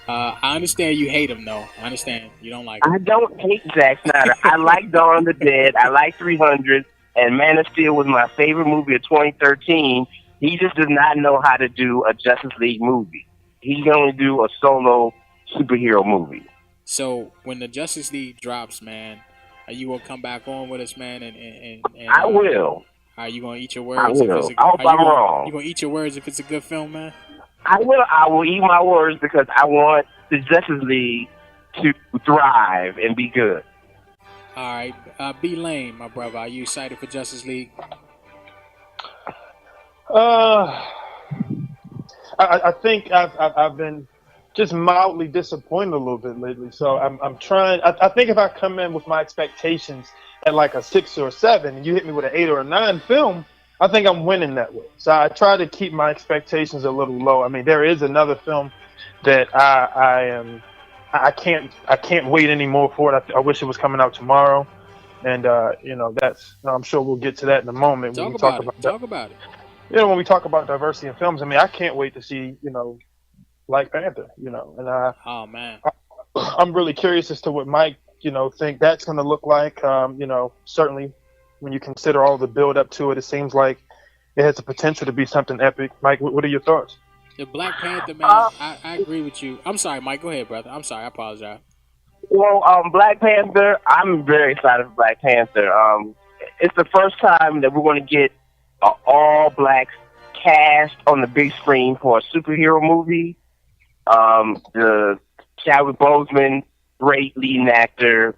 I understand you hate him, though. I understand you don't like him. I don't hate Zack Snyder. I like Dawn of the Dead. I like 300. And Man of Steel was my favorite movie of 2013. He just does not know how to do a Justice League movie. He can only do a solo superhero movie. So when the Justice League drops, man, are you gonna come back on with us, man? And I will. Are you gonna eat your words? I will. I hope I'm wrong. You gonna eat your words if it's a good film, man? I will. I will eat my words because I want the Justice League to thrive and be good. All right, B Lane, my brother. Are you excited for Justice League? I think I've been just mildly disappointed a little bit lately. So I'm trying. I think if I come in with my expectations at like a 6 or 7, and you hit me with an 8 or a 9 film, I think I'm winning that way. So I try to keep my expectations a little low. I mean, there is another film that I can't wait anymore for it. I wish it was coming out tomorrow, and you know, I'm sure we'll get to that in a moment. Talk about it. You know, when we talk about diversity in films, I mean, I can't wait to see, you know, Black Panther, you know, and oh man, I'm really curious as to what Mike, you know, think that's going to look like. You know, certainly when you consider all the build up to it, it seems like it has the potential to be something epic. Mike, what are your thoughts? The Black Panther, man, I agree with you. I'm sorry, Mike. Go ahead, brother. I'm sorry. I apologize. Well, Black Panther, I'm very excited for Black Panther. It's the first time that we're going to get an all-black cast on the big screen for a superhero movie. The Chadwick Boseman, great leading actor.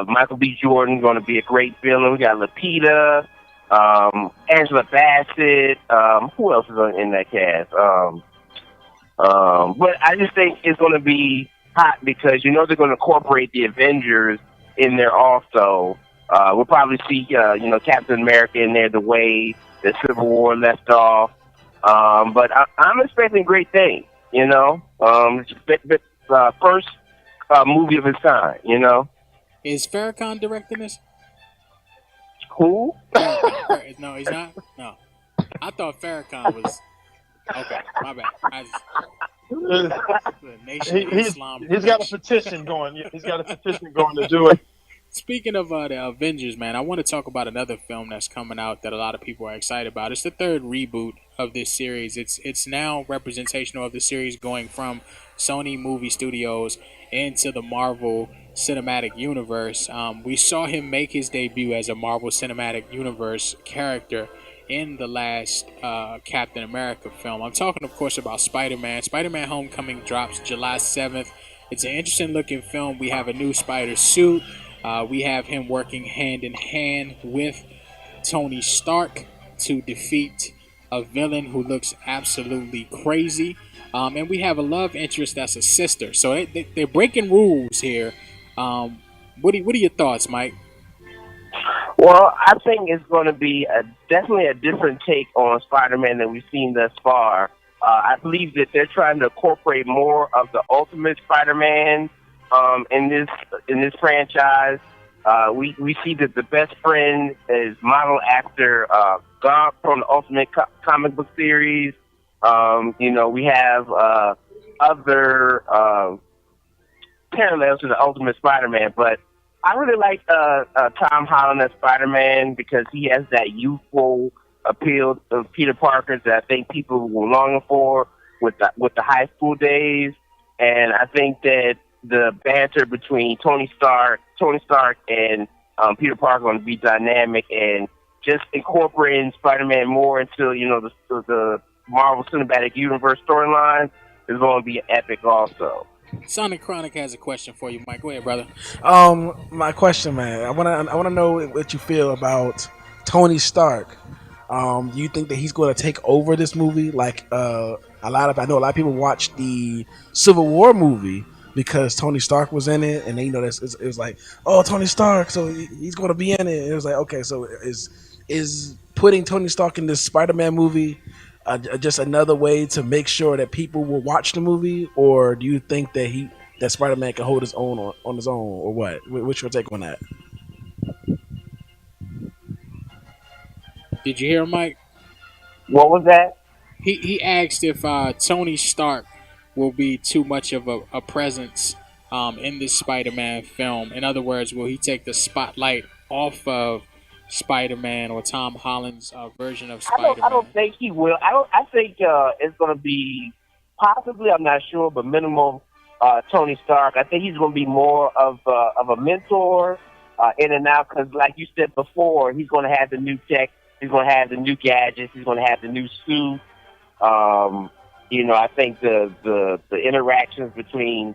Michael B. Jordan going to be a great villain. We got Lupita, Angela Bassett. Who else is in that cast? But I just think it's going to be hot because, you know, they're going to incorporate the Avengers in there also. We'll probably see, you know, Captain America in there the way the Civil War left off. But I'm expecting great things, you know. It's first movie of its kind, you know. Is Farrakhan directing this? Who? No, he's not? No. I thought Farrakhan was... Okay, my bad. He's got a petition going. He's got a petition going to do it. Speaking of the Avengers, man, I want to talk about another film that's coming out that a lot of people are excited about. It's the third reboot of this series. It's now representational of the series going from Sony Movie Studios into the Marvel Cinematic Universe. We saw him make his debut as a Marvel Cinematic Universe character in the last Captain America film. I'm talking, of course, about Spider-Man. Spider-Man Homecoming drops July 7th. It's an interesting looking film. We have a new Spider suit. We have him working hand in hand with Tony Stark to defeat a villain who looks absolutely crazy. And we have a love interest that's a sister. So they're breaking rules here. What are your thoughts, Mike? Well, I think it's going to be definitely a different take on Spider-Man than we've seen thus far. I believe that they're trying to incorporate more of the Ultimate Spider-Man in this franchise. We see that the best friend is modeled after Garth from the Ultimate comic book series. We have other parallels to the Ultimate Spider-Man, but I really like Tom Holland as Spider-Man because he has that youthful appeal of Peter Parker that I think people were longing for with the high school days, and I think that the banter between Tony Stark, and Peter Parker going to be dynamic, and just incorporating Spider-Man more into the Marvel Cinematic Universe storyline is going to be epic also. Sonic Chronic has a question for you, Mike. Go ahead, brother. My question, man. I wanna know what you feel about Tony Stark. Do you think that he's going to take over this movie? Like I know a lot of people watched the Civil War movie because Tony Stark was in it, and they, it was like, oh, Tony Stark, so he's going to be in it. And it was like, okay, so is putting Tony Stark in this Spider-Man movie just another way to make sure that people will watch the movie, or do you think that Spider-Man can hold his own on his own, or what? What's your take on that? Did you hear him, Mike? What was that? He asked if Tony Stark will be too much of a presence in this Spider-Man film. In other words, will he take the spotlight off of Spider-Man or Tom Holland's version of Spider-Man? I don't think he will. I think it's going to be possibly, I'm not sure, but minimal Tony Stark. I think he's going to be more of a mentor in and out because, like you said before, he's going to have the new tech, he's going to have the new gadgets, he's going to have the new suit. I think the interactions between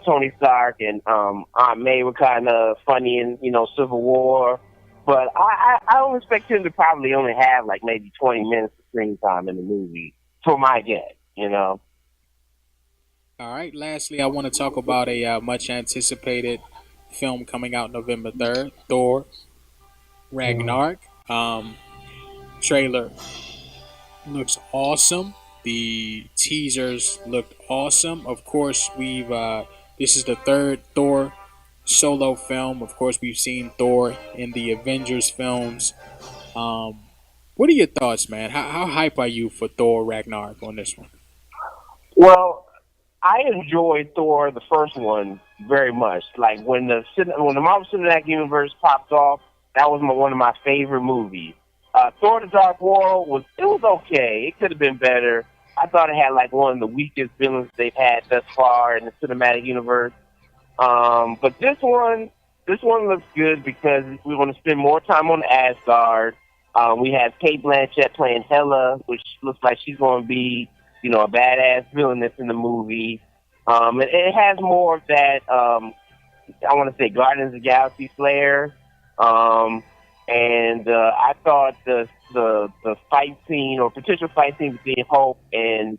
Tony Stark and Aunt May were kind of funny in Civil War. But I don't expect him to probably only have like maybe 20 minutes of screen time in the movie, for my guess, All right. Lastly, I want to talk about a much anticipated film coming out November 3rd, Thor Ragnarok. Trailer looks awesome. The teasers looked awesome. Of course, this is the third Thor solo film. Of course, we've seen Thor in the Avengers films. What are your thoughts, man? How hype are you for Thor Ragnarok on this one? Well, I enjoyed Thor, the first one, very much. Like when the Marvel Cinematic Universe popped off, that was one of my favorite movies. Thor: The Dark World was okay. It could have been better. I thought it had like one of the weakest villains they've had thus far in the cinematic universe. But this one looks good because we're going to spend more time on Asgard. We have Cate Blanchett playing Hela, which looks like she's going to be, a badass villainess in the movie. It has more of that, I want to say Guardians of the Galaxy flair. I thought the fight scene or potential fight scene between Hulk and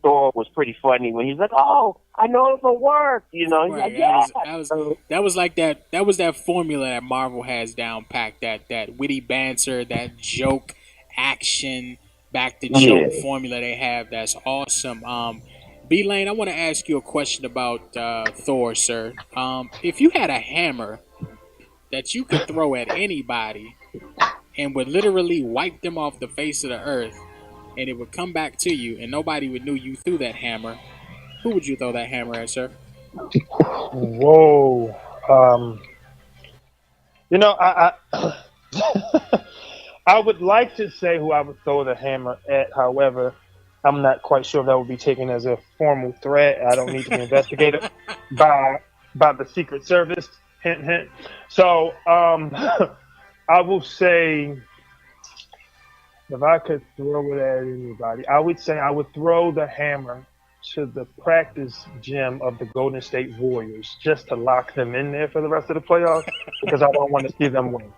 Thor was pretty funny when he's like, "Oh, I know it'll work," He's like, "Yeah." That was like that. That was that formula that Marvel has down packed. That witty banter, that joke, action, back to joke formula they have. That's awesome. B Lane, I want to ask you a question about Thor, sir. If you had a hammer that you could throw at anybody and would literally wipe them off the face of the earth, and it would come back to you, and nobody would know you threw that hammer, who would you throw that hammer at, sir? Whoa. I I would like to say who I would throw the hammer at. However, I'm not quite sure if that would be taken as a formal threat. I don't need to be investigated by the Secret Service. Hint, hint. So I will say If I could throw it at anybody, I would say I would throw the hammer to the practice gym of the Golden State Warriors just to lock them in there for the rest of the playoffs because I don't want to see them win.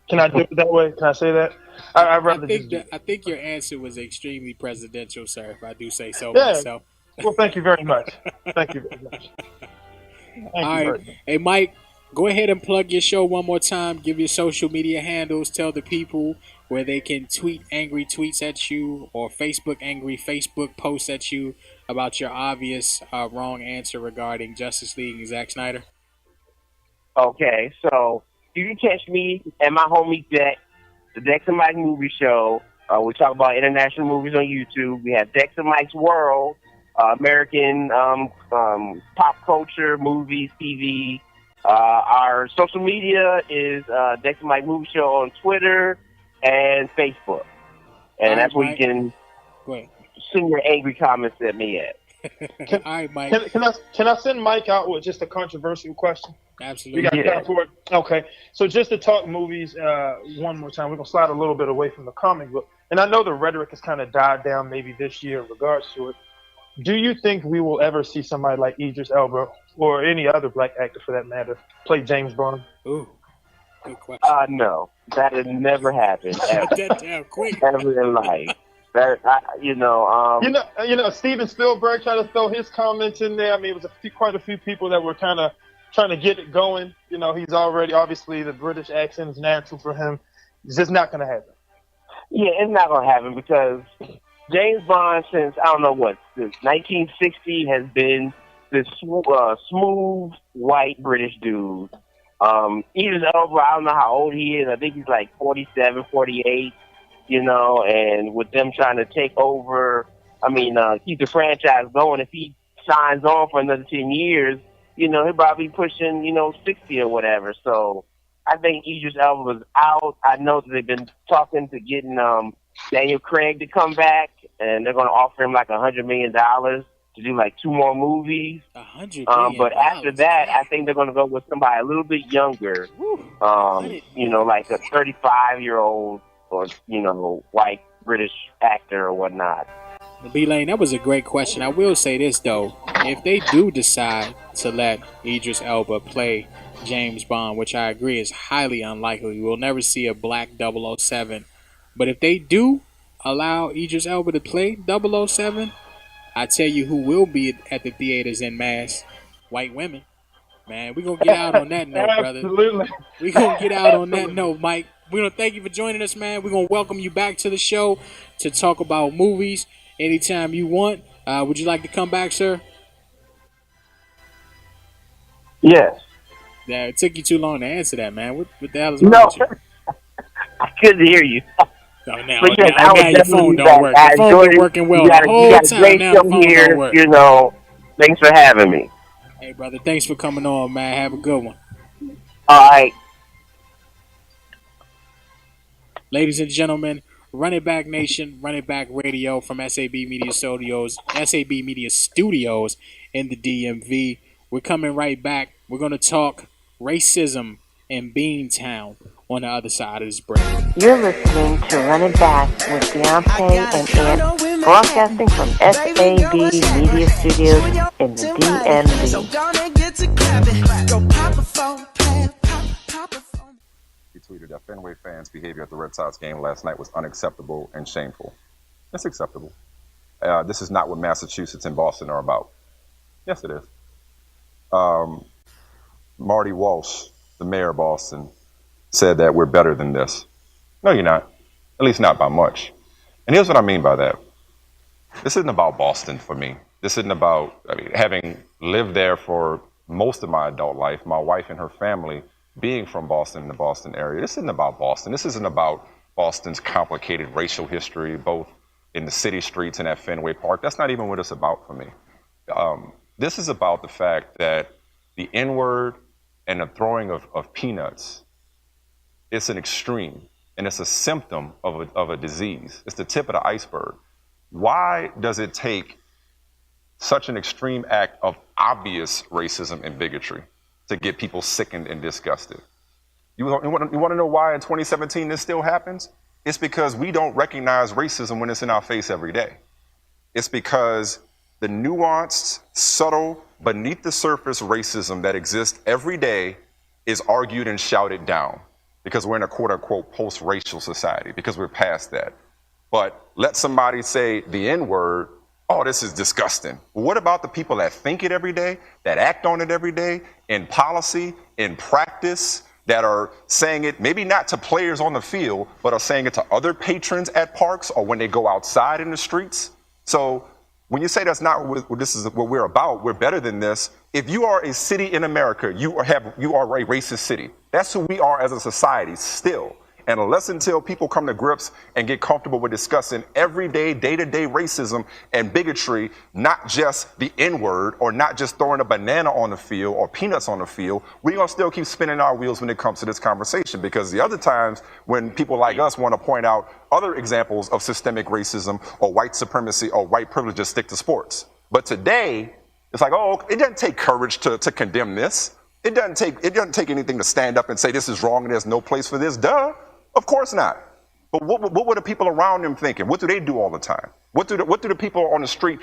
Can I do it that way? Can I say that? I'd rather just do I think your answer was extremely presidential, sir. If I do say so Yeah. myself. Well, thank you very much. Thank you very much. Thank All you right. very much. Hey, Mike, go ahead and plug your show one more time. Give your social media handles. Tell the people where they can tweet angry tweets at you or Facebook angry Facebook posts at you about your obvious wrong answer regarding Justice League and Zack Snyder. Okay, so you can catch me and my homie Dex, the Dex and Mike Movie Show. We talk about international movies on YouTube. We have Dex and Mike's World, American pop culture, movies, TV. Our social media is Dex and Mike Movie Show on Twitter and Facebook. And that's where you can send your angry comments at me at. All right, Mike. Can I send Mike out with just a controversial question? Absolutely. You got time for it? Okay. So just to talk movies one more time, we're going to slide a little bit away from the comic book. And I know the rhetoric has kind of died down maybe this year in regards to it. Do you think we will ever see somebody like Idris Elba or any other black actor for that matter play James Bond? Ooh, good question. No, that has never happened ever, that down quick. ever in life. That Steven Spielberg tried to throw his comments in there. I mean, it was quite a few people that were kind of trying to get it going. You know, he's already obviously the British accent is natural for him. It's just not going to happen. Yeah, it's not going to happen because James Bond, since, I don't know what, since 1960, has been this smooth, white British dude. Idris Elba, I don't know how old he is. I think he's like 47, 48, you know, and with them trying to take over, keep the franchise going, if he signs on for another 10 years, you know, he'll probably be pushing, 60 or whatever. So I think Idris Elba was out. I know that they've been talking to getting Daniel Craig to come back, and they're going to offer him like $100 million to do like 2 more movies. $100 million. But after that, I think they're going to go with somebody a little bit younger, like a 35-year-old or, white British actor or whatnot. B-Lane, that was a great question. I will say this, though. If they do decide to let Idris Elba play James Bond, which I agree is highly unlikely, we'll never see a black 007. But if they do allow Idris Elba to play 007, I tell you who will be at the theaters en masse: white women. Man, we're going to get out on that note, brother. Absolutely. We're going to get out on that note, Mike. We're going to thank you for joining us, man. We're going to welcome you back to the show to talk about movies anytime you want. Would you like to come back, sir? Yes. Yeah, it took you too long to answer that, man. What the hell is wrong with you? I couldn't hear you. No, now But your phone don't work. Your phone been working well the whole time. Now the phone don't work. Thanks for having me. Hey, brother, thanks for coming on, man. Have a good one. All right. Ladies and gentlemen, Run It Back Nation, Run It Back Radio from SAB Media Studios in the DMV. We're coming right back. We're going to talk racism in Beantown on the other side of this break. You're listening to Run It Back with Deontay and Ant, broadcasting from SAB Media Studios in the DMV. He tweeted that Fenway fans' behavior at the Red Sox game last night was unacceptable and shameful. It's acceptable. This is not what Massachusetts and Boston are about. Yes, it is. Marty Walsh, the mayor of Boston, said that we're better than this. No, you're not. At least not by much. And here's what I mean by that. This isn't about Boston for me. This isn't about, having lived there for most of my adult life, my wife and her family being from Boston in the Boston area. This isn't about Boston. This isn't about Boston's complicated racial history, both in the city streets and at Fenway Park. That's not even what it's about for me. This is about the fact that the N-word and the throwing of peanuts, it's an extreme, and it's a symptom of a disease. It's the tip of the iceberg. Why does it take such an extreme act of obvious racism and bigotry to get people sickened and disgusted? You want to know why in 2017 this still happens? It's because we don't recognize racism when it's in our face every day. It's because the nuanced, subtle, beneath the surface racism that exists every day is argued and shouted down because we're in a quote unquote post-racial society, because we're past that. But let somebody say the N-word, oh, this is disgusting. Well, what about the people that think it every day, that act on it every day, in policy, in practice, that are saying it maybe not to players on the field, but are saying it to other patrons at parks or when they go outside in the streets? So when you say that's not what this is what we're about, we're better than this. If you are a city in America, you are a racist city. That's who we are as a society still. And unless until people come to grips and get comfortable with discussing everyday, day-to-day racism and bigotry, not just the N-word or not just throwing a banana on the field or peanuts on the field, we're going to still keep spinning our wheels when it comes to this conversation. Because the other times when people like us want to point out other examples of systemic racism or white supremacy or white privilege, just stick to sports. But today, it's like, oh, it doesn't take courage to condemn this. It doesn't take anything to stand up and say this is wrong and there's no place for this. Duh. Of course not. But what were the people around them thinking? What do they do all the time? What do the people on the street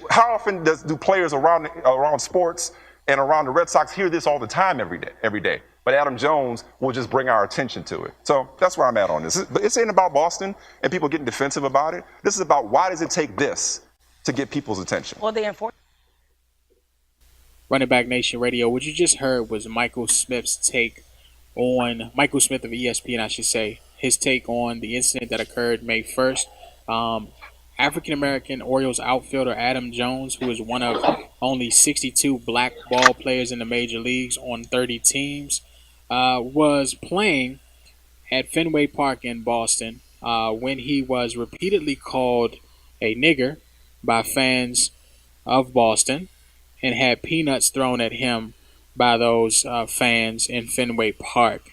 how often do players around sports and around the Red Sox hear this all the time every day? But Adam Jones will just bring our attention to it. So that's where I'm at on this. But this ain't about Boston and people getting defensive about it. This is about why does it take this to get people's attention? Well, they enforce. Running Back Nation Radio. What you just heard was Michael Smith's take on Michael Smith of ESPN, I should say, his take on the incident that occurred May 1st. African-American Orioles outfielder Adam Jones, who is one of only 62 black ball players in the major leagues on 30 teams, was playing at Fenway Park in Boston when he was repeatedly called a nigger by fans of Boston and had peanuts thrown at him by those fans in Fenway Park.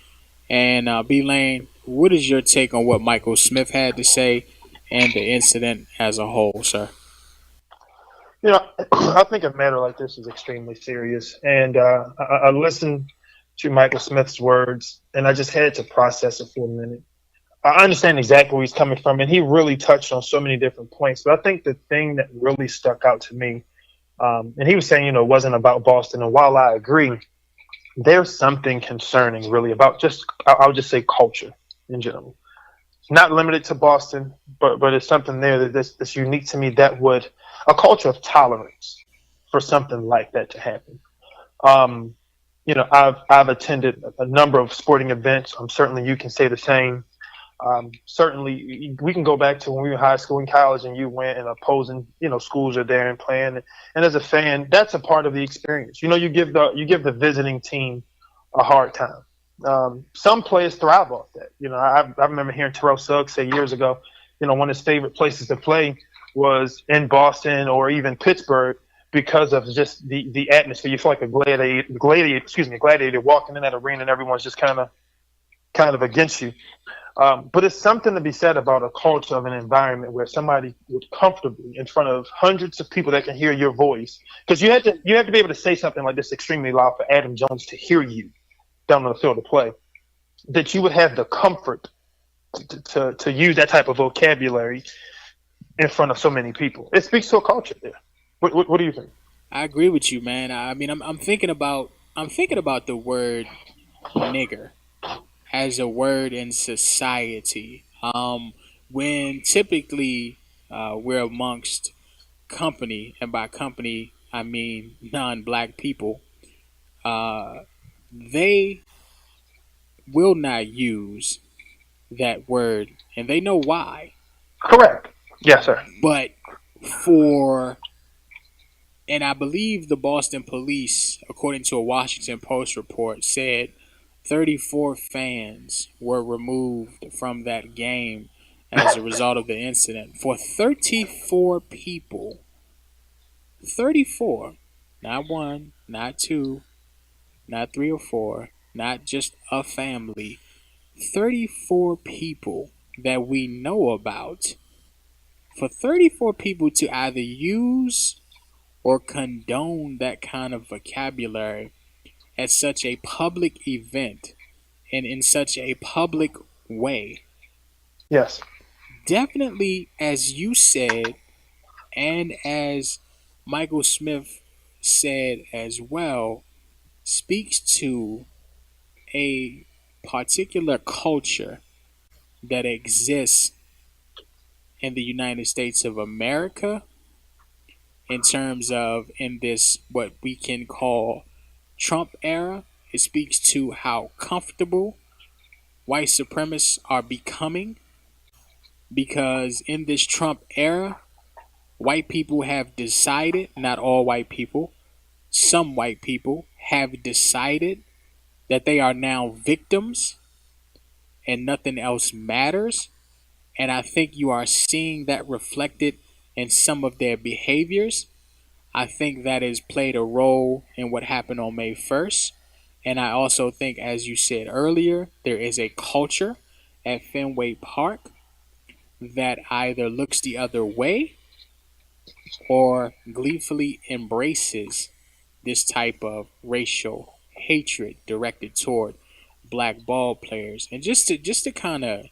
And B-Lane, what is your take on what Michael Smith had to say and the incident as a whole, sir? You know, I think a matter like this is extremely serious. And I listened to Michael Smith's words, and I just had to process it for a minute. I understand exactly where he's coming from, and he really touched on so many different points. But I think the thing that really stuck out to me, and he was saying, you know, it wasn't about Boston. And while I agree, there's something concerning really about I'll just say culture in general. It's not limited to Boston, but it's something there that's unique to me a culture of tolerance for something like that to happen. You know, I've attended a number of sporting events. Certainly you can say the same. Certainly we can go back to when we were in high school and college and you went and opposing, you know, schools are there and playing. And as a fan, that's a part of the experience. You know, you give the visiting team a hard time. Some players thrive off that. You know, I remember hearing Terrell Suggs say years ago, you know, one of his favorite places to play was in Boston or even Pittsburgh because of just the atmosphere. You feel like a gladiator walking in that arena and everyone's just kind of against you. But it's something to be said about a culture of an environment where somebody would comfortably in front of hundreds of people that can hear your voice, because you have to be able to say something like this extremely loud for Adam Jones to hear you down on the field of play, that you would have the comfort to use that type of vocabulary in front of so many people. It speaks to a culture there. What do you think? I agree with you, man. I mean, I'm thinking about the word nigger as a word in society. When typically we're amongst company, and by company I mean non-black people, they will not use that word, and they know why. Correct. Yes, sir. But and I believe the Boston police, according to a Washington Post report, said 34 fans were removed from that game as a result of the incident. For 34 people, 34, not one, not two, not three or four, not just a family, 34 people that we know about, for 34 people to either use or condone that kind of vocabulary at such a public event and in such a public way, Yes. Definitely, as you said, and as Michael Smith said as well, speaks to a particular culture that exists in the United States of America in terms of in this what we can call Trump era. It speaks to how comfortable white supremacists are becoming because in this Trump era, white people have decided, not all white people, some white people have decided that they are now victims and nothing else matters. And I think you are seeing that reflected in some of their behaviors. I think that has played a role in what happened on May 1st. And I also think, as you said earlier, there is a culture at Fenway Park that either looks the other way or gleefully embraces this type of racial hatred directed toward black ball players. And just to kind of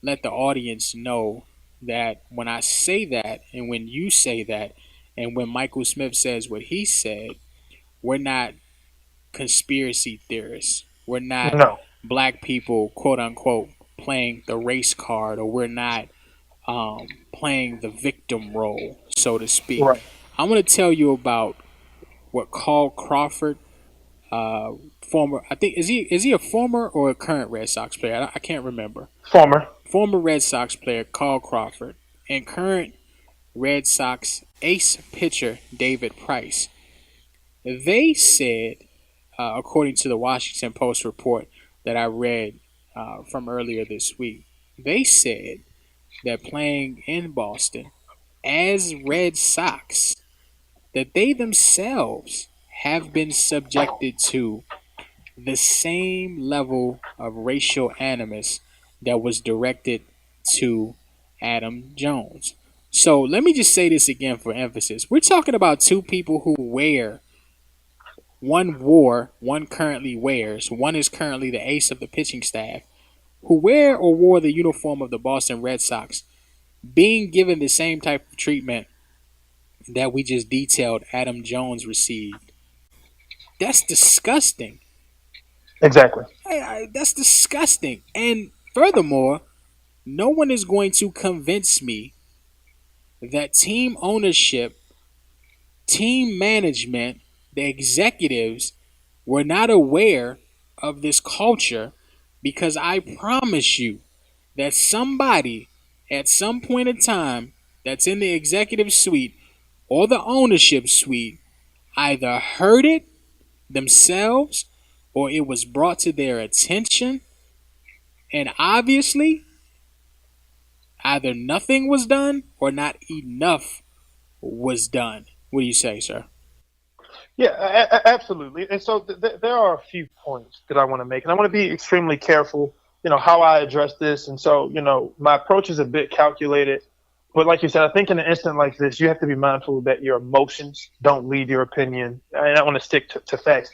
let the audience know that when I say that and when you say that and when Michael Smith says what he said, we're not conspiracy theorists. We're not No. black people, quote unquote, playing the race card, or we're not playing the victim role, so to speak. Right. I'm going to tell you about what Carl Crawford, former, I think, is he a former or a current Red Sox player? I can't remember. Former Red Sox player Carl Crawford and current Red Sox ace pitcher David Price. They said, according to the Washington Post report that I read from earlier this week, they said that playing in Boston as Red Sox, that they themselves have been subjected to the same level of racial animus that was directed to Adam Jones. So let me just say this again for emphasis. We're talking about two people who wear, one wore, one currently wears, one is currently the ace of the pitching staff, who wear or wore the uniform of the Boston Red Sox, being given the same type of treatment that we just detailed Adam Jones received. That's disgusting. Exactly. That's disgusting. And furthermore, no one is going to convince me that team ownership, team management, the executives were not aware of this culture, because I promise you that somebody at some point in time that's in the executive suite or the ownership suite either heard it themselves or it was brought to their attention, and obviously either nothing was done or not enough was done. What do you say, sir? Yeah, absolutely. And so there are a few points that I want to make, and I want to be extremely careful, how I address this. And so, my approach is a bit calculated, but like you said, I think in an instant like this, you have to be mindful that your emotions don't lead your opinion. And I want to stick to facts.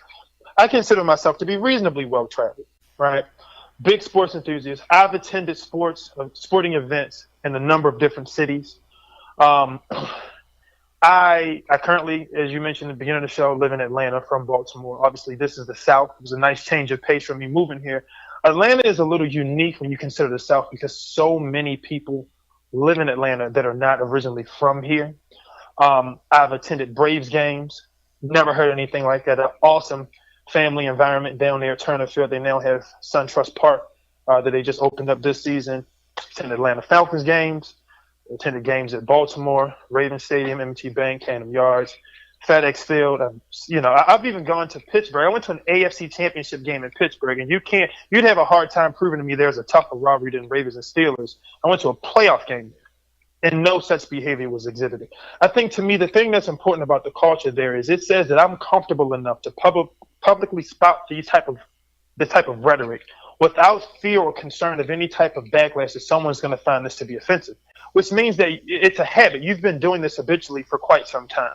I consider myself to be reasonably well-traveled, right? Big sports enthusiast. I've attended sporting events in a number of different cities. I currently, as you mentioned at the beginning of the show, live in Atlanta from Baltimore. Obviously, this is the South. It was a nice change of pace for me moving here. Atlanta is a little unique when you consider the South because so many people live in Atlanta that are not originally from here. I've attended Braves games. Never heard anything like that. An awesome family environment down there at Turner Field. They now have SunTrust Park that they just opened up this season. Attended Atlanta Falcons games. Attended games at Baltimore, Ravens Stadium, M&T Bank, Camden Yards, FedEx Field. I've even gone to Pittsburgh. I went to an AFC Championship game in Pittsburgh, and you'd have a hard time proving to me there's a tougher rivalry than Ravens and Steelers. I went to a playoff game there, and no such behavior was exhibited. I think to me the thing that's important about the culture there is it says that I'm comfortable enough to publicly spout this type of rhetoric without fear or concern of any type of backlash that someone's going to find this to be offensive, which means that it's a habit. You've been doing this habitually for quite some time.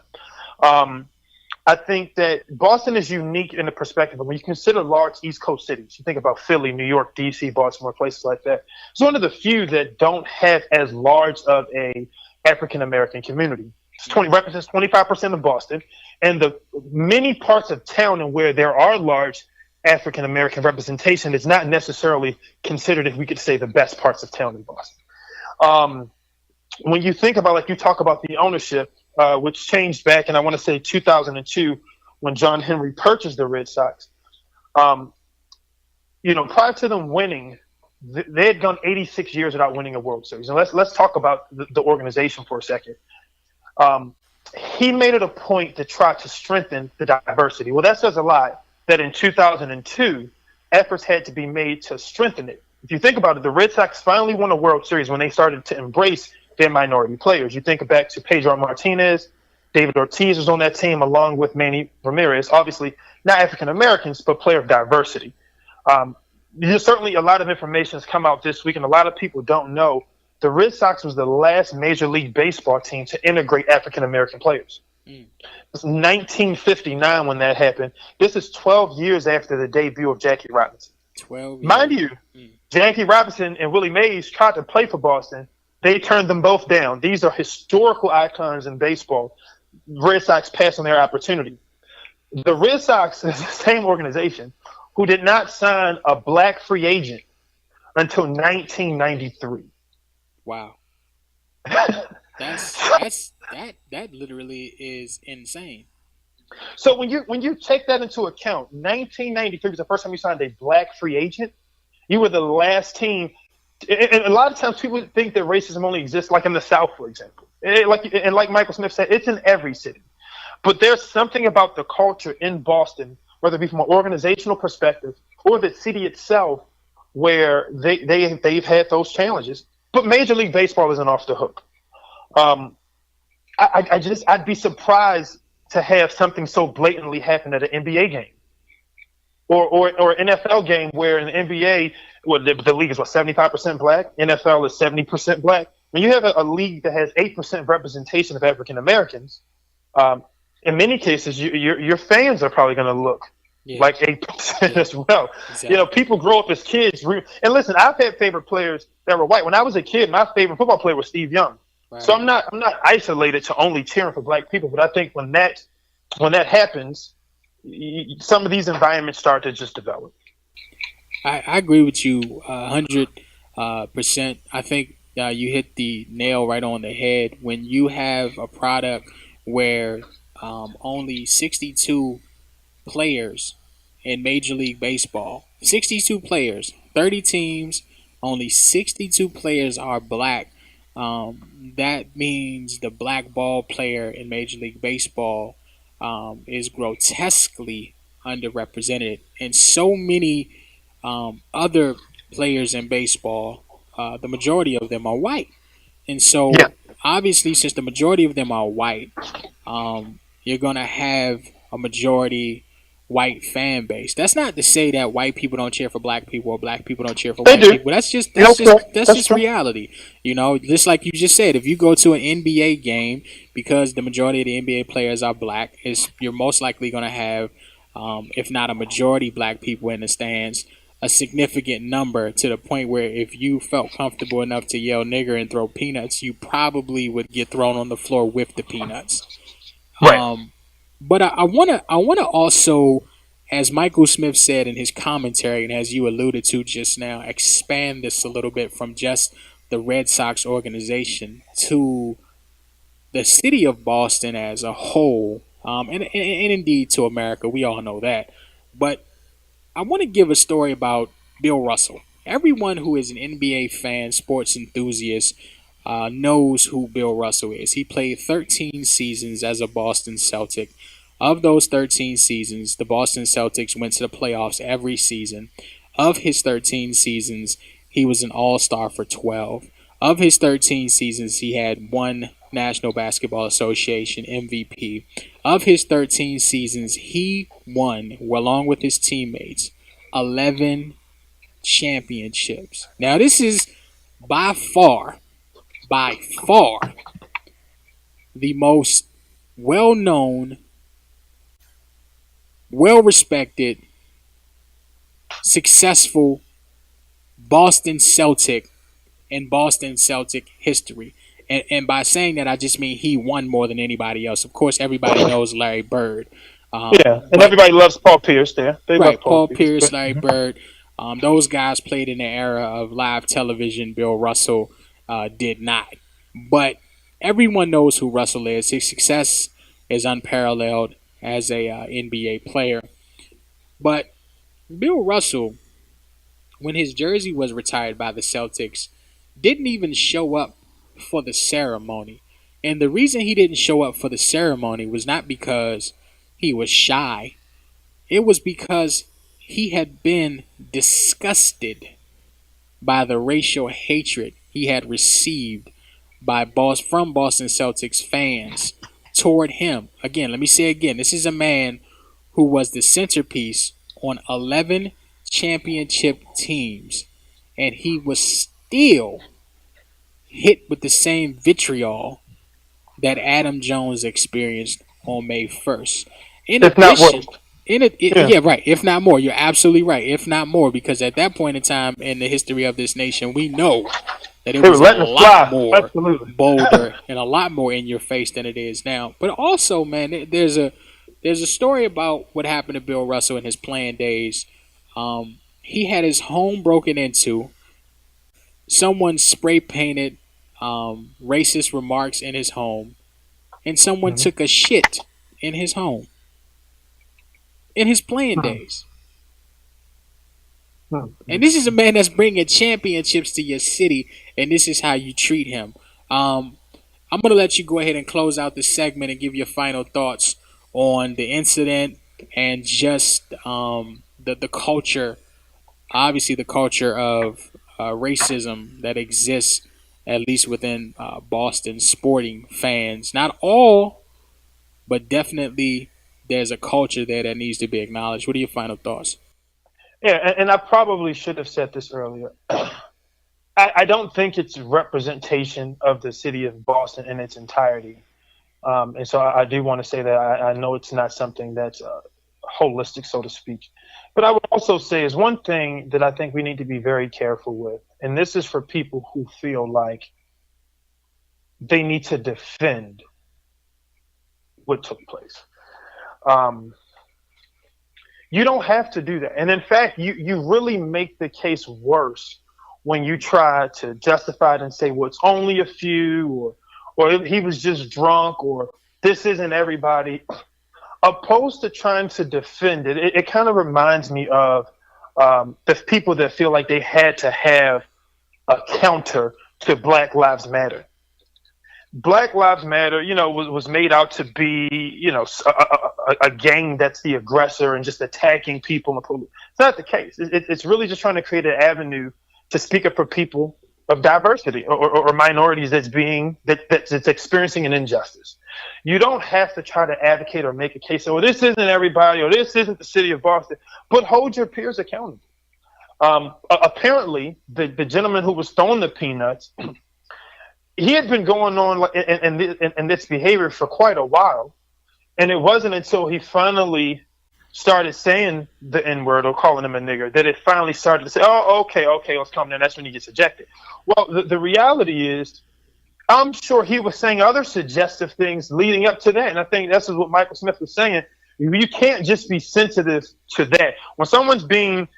I think that Boston is unique in the perspective of when you consider large East Coast cities. You think about Philly, New York, D.C., Baltimore, places like that. It's one of the few that don't have as large of a African American community. Represents 25% of Boston, and the many parts of town and where there are large African American representation is not necessarily considered, if we could say, the best parts of town in Boston. When you think about, like you talk about the ownership, which changed back in, I want to say, 2002 when John Henry purchased the Red Sox. Prior to them winning, they had gone 86 years without winning a World Series. And let's talk about the organization for a second. He made it a point to try to strengthen the diversity. Well, that says a lot that in 2002, efforts had to be made to strengthen it. If you think about it, the Red Sox finally won a World Series when they started to embrace their minority players. You think back to Pedro Martinez, David Ortiz was on that team along with Manny Ramirez, obviously not African Americans, but player of diversity. There's certainly a lot of information has come out this week, and a lot of people don't know the Red Sox was the last Major League Baseball team to integrate African American players. It was 1959 when that happened. This is 12 years after the debut of Jackie Robinson. 12 years. Mind you, Jackie Robinson and Willie Mays tried to play for Boston. They turned them both down. These are historical icons in baseball. Red Sox passed on their opportunity. The Red Sox is the same organization who did not sign a black free agent until 1993. Wow. That literally is insane. So when you take that into account, 1993 was the first time you signed a black free agent. You were the last team. And a lot of times people think that racism only exists like in the South, for example. Like Michael Smith said, it's in every city. But there's something about the culture in Boston, whether it be from an organizational perspective or the city itself, where they've had those challenges. But Major League Baseball isn't off the hook. I'd be surprised to have something so blatantly happen at an NBA game or an NFL game where in the NBA, the league is 75% black. NFL is 70% black. When you have a league that has 8% representation of African Americans, in many cases, your fans are probably going to look like 8% as well. Exactly. People grow up as kids. And listen, I've had favorite players that were white. When I was a kid, my favorite football player was Steve Young. Right. So I'm not isolated to only cheering for black people. But I think when that happens, some of these environments start to just develop. I agree with you 100%. I think you hit the nail right on the head. When you have a product where only 62 players in Major League Baseball, 62 players, 30 teams, only 62 players are black. That means the black ball player in Major League Baseball is grotesquely underrepresented, and so many other players in baseball, the majority of them are white. And so obviously, since the majority of them are white, you're going to have a majority white fan base. That's not to say that white people don't cheer for black people or black people don't cheer for white people. That's just reality. Just like you just said, if you go to an NBA game, because the majority of the NBA players are black, you're most likely going to have, if not a majority black people in the stands, a significant number, to the point where if you felt comfortable enough to yell nigger and throw peanuts, you probably would get thrown on the floor with the peanuts. Right. But I wanna also, as Michael Smith said in his commentary, and as you alluded to just now, expand this a little bit from just the Red Sox organization to the city of Boston as a whole, and indeed to America. We all know that. But I want to give a story about Bill Russell. Everyone who is an NBA fan, sports enthusiast, knows who Bill Russell is. He played 13 seasons as a Boston Celtic. Of those 13 seasons, the Boston Celtics went to the playoffs every season. Of his 13 seasons, he was an all-star for 12. Of his 13 seasons, he had one National Basketball Association MVP. Of his 13 seasons, he won, along with his teammates, 11 championships. Now, this is by far, the most well-known well-respected, successful Boston Celtic in Boston Celtic history. And by saying that, I just mean he won more than anybody else. Of course, everybody knows Larry Bird. Yeah, and everybody loves Paul Pierce there. They right, love Paul Pierce, Larry Bird. Those guys played in the era of live television. Bill Russell did not. But everyone knows who Russell is. His success is unparalleled as a NBA player. But Bill Russell, when his jersey was retired by the Celtics, didn't even show up for the ceremony. And the reason he didn't show up for the ceremony was not because he was shy. It was because he had been disgusted by the racial hatred he had received from Boston Celtics fans toward him. Again, let me say again, this is a man who was the centerpiece on 11 championship teams, and he was still hit with the same vitriol that Adam Jones experienced on May 1st. If not worse. Yeah, right. If not more. You're absolutely right. If not more, because at that point in time in the history of this nation, we know that it was a lot more bolder and a lot more in your face than it is now. But also, man, there's a story about what happened to Bill Russell in his playing days. He had his home broken into. Someone spray painted racist remarks in his home, and someone took a shit in his home in his playing days. And this is a man that's bringing championships to your city, and this is how you treat him. I'm going to let you go ahead and close out this segment and give your final thoughts on the incident and just the culture, obviously the culture of racism that exists, at least within Boston sporting fans. Not all, but definitely there's a culture there that needs to be acknowledged. What are your final thoughts? Yeah, and I probably should have said this earlier. I don't think it's representation of the city of Boston in its entirety. And so I do want to say that I know it's not something that's holistic, so to speak. But I would also say is one thing that I think we need to be very careful with, and this is for people who feel like they need to defend what took place. You don't have to do that. And in fact, you really make the case worse when you try to justify it and say, well, it's only a few, or he was just drunk, or this isn't everybody. Opposed to trying to defend it, it kind of reminds me of the people that feel like they had to have a counter to Black Lives Matter. Black Lives Matter, was made out to be, a gang that's the aggressor and just attacking people. It's not the case. It's really just trying to create an avenue to speak up for people of diversity or minorities that's experiencing an injustice. You don't have to try to advocate or make a case, well, this isn't everybody, or this isn't the city of Boston, but hold your peers accountable. Apparently, the gentleman who was throwing the peanuts, he had been going on in this behavior for quite a while, and it wasn't until he finally started saying the N-word or calling him a nigger that it finally started to say, oh, okay, let's calm down. That's when he gets ejected. Well, the reality is, I'm sure he was saying other suggestive things leading up to that, and I think that's what Michael Smith was saying. You can't just be sensitive to that. When someone's being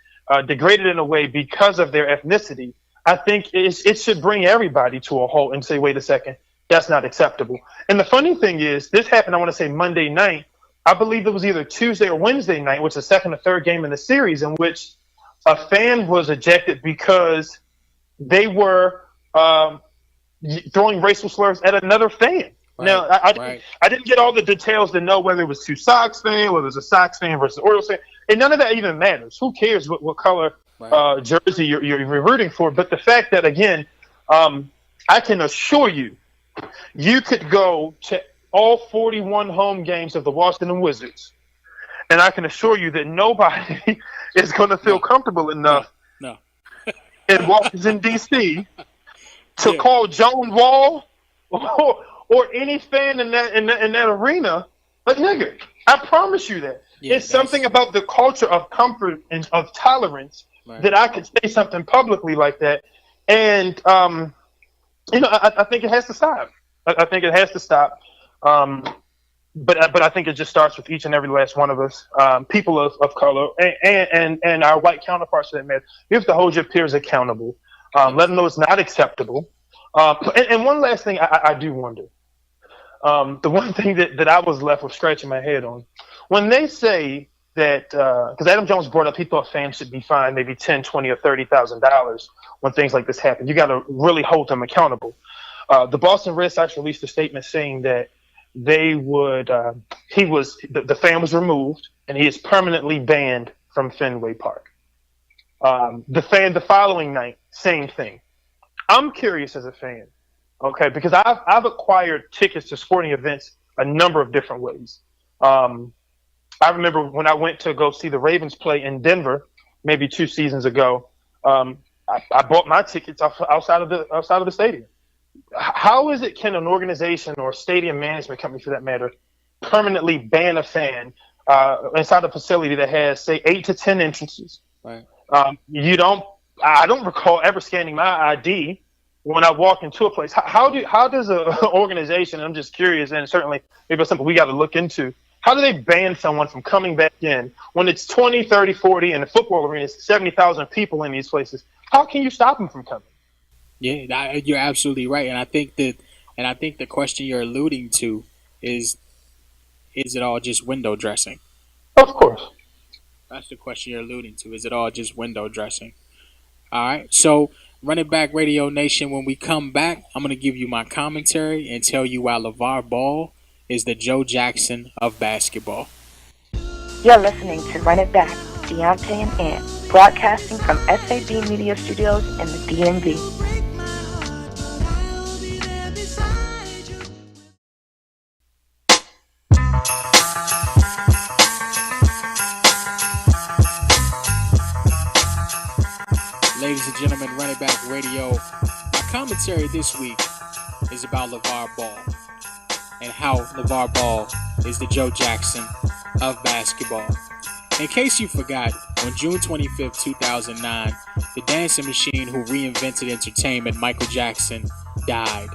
degraded in a way because of their ethnicity, I think it should bring everybody to a halt and say, wait a second, that's not acceptable. And the funny thing is, this happened, I want to say Monday night. I believe it was either Tuesday or Wednesday night, which is the second or third game in the series, in which a fan was ejected because they were throwing racial slurs at another fan. Right, now, I didn't get all the details to know whether it was two Sox fans, whether it was a Sox fan versus Orioles fan, and none of that even matters. Who cares what color jersey you're rooting for? But the fact that, again, I can assure you, you could go to all 41 home games of the Washington Wizards, and I can assure you that nobody is going to feel comfortable enough in Washington, D.C. to call Joan Wall or any fan in that arena a nigger. I promise you that. it's something about the culture of comfort and of tolerance that I could say something publicly like that. And, I think it has to stop. I think it has to stop. But I think it just starts with each and every last one of us, people of color, and our white counterparts for that matter. You have to hold your peers accountable. Let them know it's not acceptable. And one last thing I do wonder. The one thing that I was left with scratching my head on, when they say that, because Adam Jones brought up, he thought fans should be fined maybe $10,000, $20,000, or $30,000 when things like this happen. You got to really hold them accountable. The Boston Red Sox released a statement saying that they would, the fan was removed and he is permanently banned from Fenway Park. The following night, same thing. I'm curious as a fan, okay, because I've acquired tickets to sporting events a number of different ways. I remember when I went to go see the Ravens play in Denver, maybe 2 seasons ago. I bought my tickets outside of the stadium. How is it can an organization or a stadium management company, for that matter, permanently ban a fan inside a facility that has, say, 8 to 10 entrances? Right. I don't recall ever scanning my ID when I walk into a place. How does an organization? I'm just curious, and certainly maybe it's something we got to look into. How do they ban someone from coming back in when it's 20, 30, 40 in the football arena? It's 70,000 people in these places. How can you stop them from coming? Yeah, you're absolutely right, and I think the question you're alluding to is it all just window dressing? Of course. That's the question you're alluding to. Is it all just window dressing? All right. So, Run It Back Radio Nation, when we come back, I'm going to give you my commentary and tell you why LeVar Ball is the Joe Jackson of basketball. You're listening to Run It Back, Deontay and Ant, broadcasting from SAB Media Studios in the DMV. Ladies and gentlemen, Run It Back Radio. My commentary this week is about LeVar Ball and how LeVar Ball is the Joe Jackson of basketball. In case you forgot, on June 25th, 2009, the dancing machine who reinvented entertainment, Michael Jackson, died.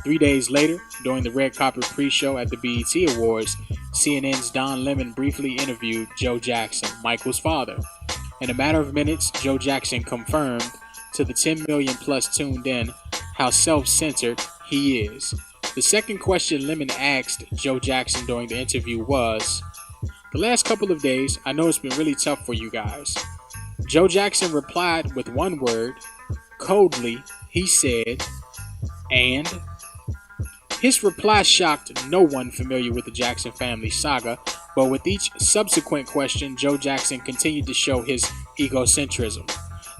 3 days later, during the red carpet pre-show at the BET Awards, CNN's Don Lemon briefly interviewed Joe Jackson, Michael's father. In a matter of minutes, Joe Jackson confirmed to the 10 million plus tuned in how self-centered he is. The second question Lemon asked Joe Jackson during the interview was, "The last couple of days, I know it's been really tough for you guys." Joe Jackson replied with one word. Coldly, he said, "And?" His reply shocked no one familiar with the Jackson family saga, but with each subsequent question, Joe Jackson continued to show his egocentrism.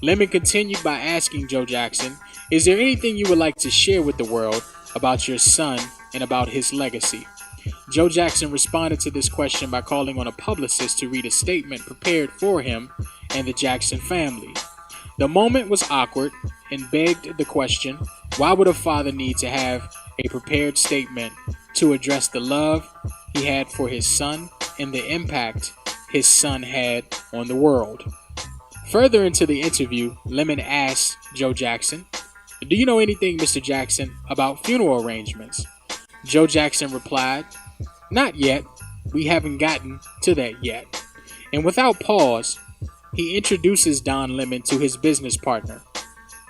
Lemon continued by asking Joe Jackson, "Is there anything you would like to share with the world about your son and about his legacy?" Joe Jackson responded to this question by calling on a publicist to read a statement prepared for him and the Jackson family. The moment was awkward and begged the question, why would a father need to have a prepared statement to address the love he had for his son and the impact his son had on the world? Further into the interview, Lemon asked Joe Jackson, "Do you know anything, Mr. Jackson, about funeral arrangements?" Joe Jackson replied, "Not yet. We haven't gotten to that yet." And without pause, he introduces Don Lemon to his business partner,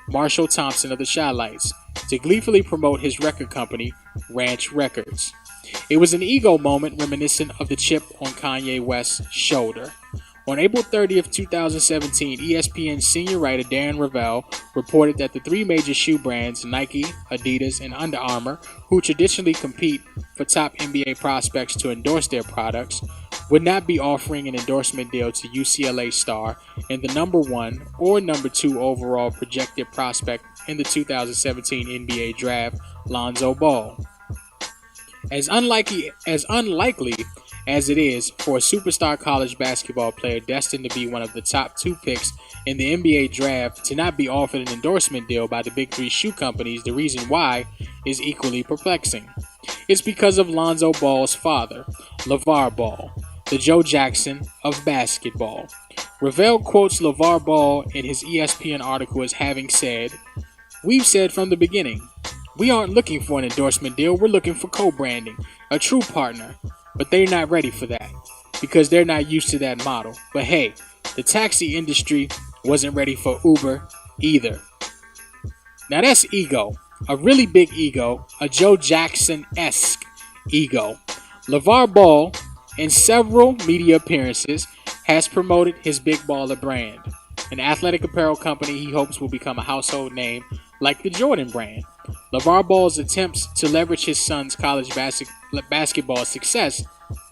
Marshall Thompson of the Chi-Lites, to gleefully promote his record company, Ranch Records. It was an ego moment reminiscent of the chip on Kanye West's shoulder. On April 30th, 2017, ESPN senior writer Darren Rovell reported that the three major shoe brands, Nike, Adidas, and Under Armour, who traditionally compete for top NBA prospects to endorse their products, would not be offering an endorsement deal to UCLA star and the number 1 or number 2 overall projected prospect in the 2017 NBA draft, Lonzo Ball. As unlikely as it is for a superstar college basketball player destined to be one of the top 2 picks in the NBA draft to not be offered an endorsement deal by the big 3 shoe companies, the reason why is equally perplexing. It's because of Lonzo Ball's father, LeVar Ball. the Joe Jackson of basketball. Ravel quotes LeVar Ball in his ESPN article as having said, "We've said from the beginning, we aren't looking for an endorsement deal, we're looking for co-branding, a true partner. But they're not ready for that, because they're not used to that model. But hey, the taxi industry wasn't ready for Uber either." Now that's ego, a really big ego, a Joe Jackson-esque ego. LeVar Ball, in several media appearances, has promoted his Big Baller brand, an athletic apparel company he hopes will become a household name like the Jordan brand. LeVar Ball's attempts to leverage his son's college basketball success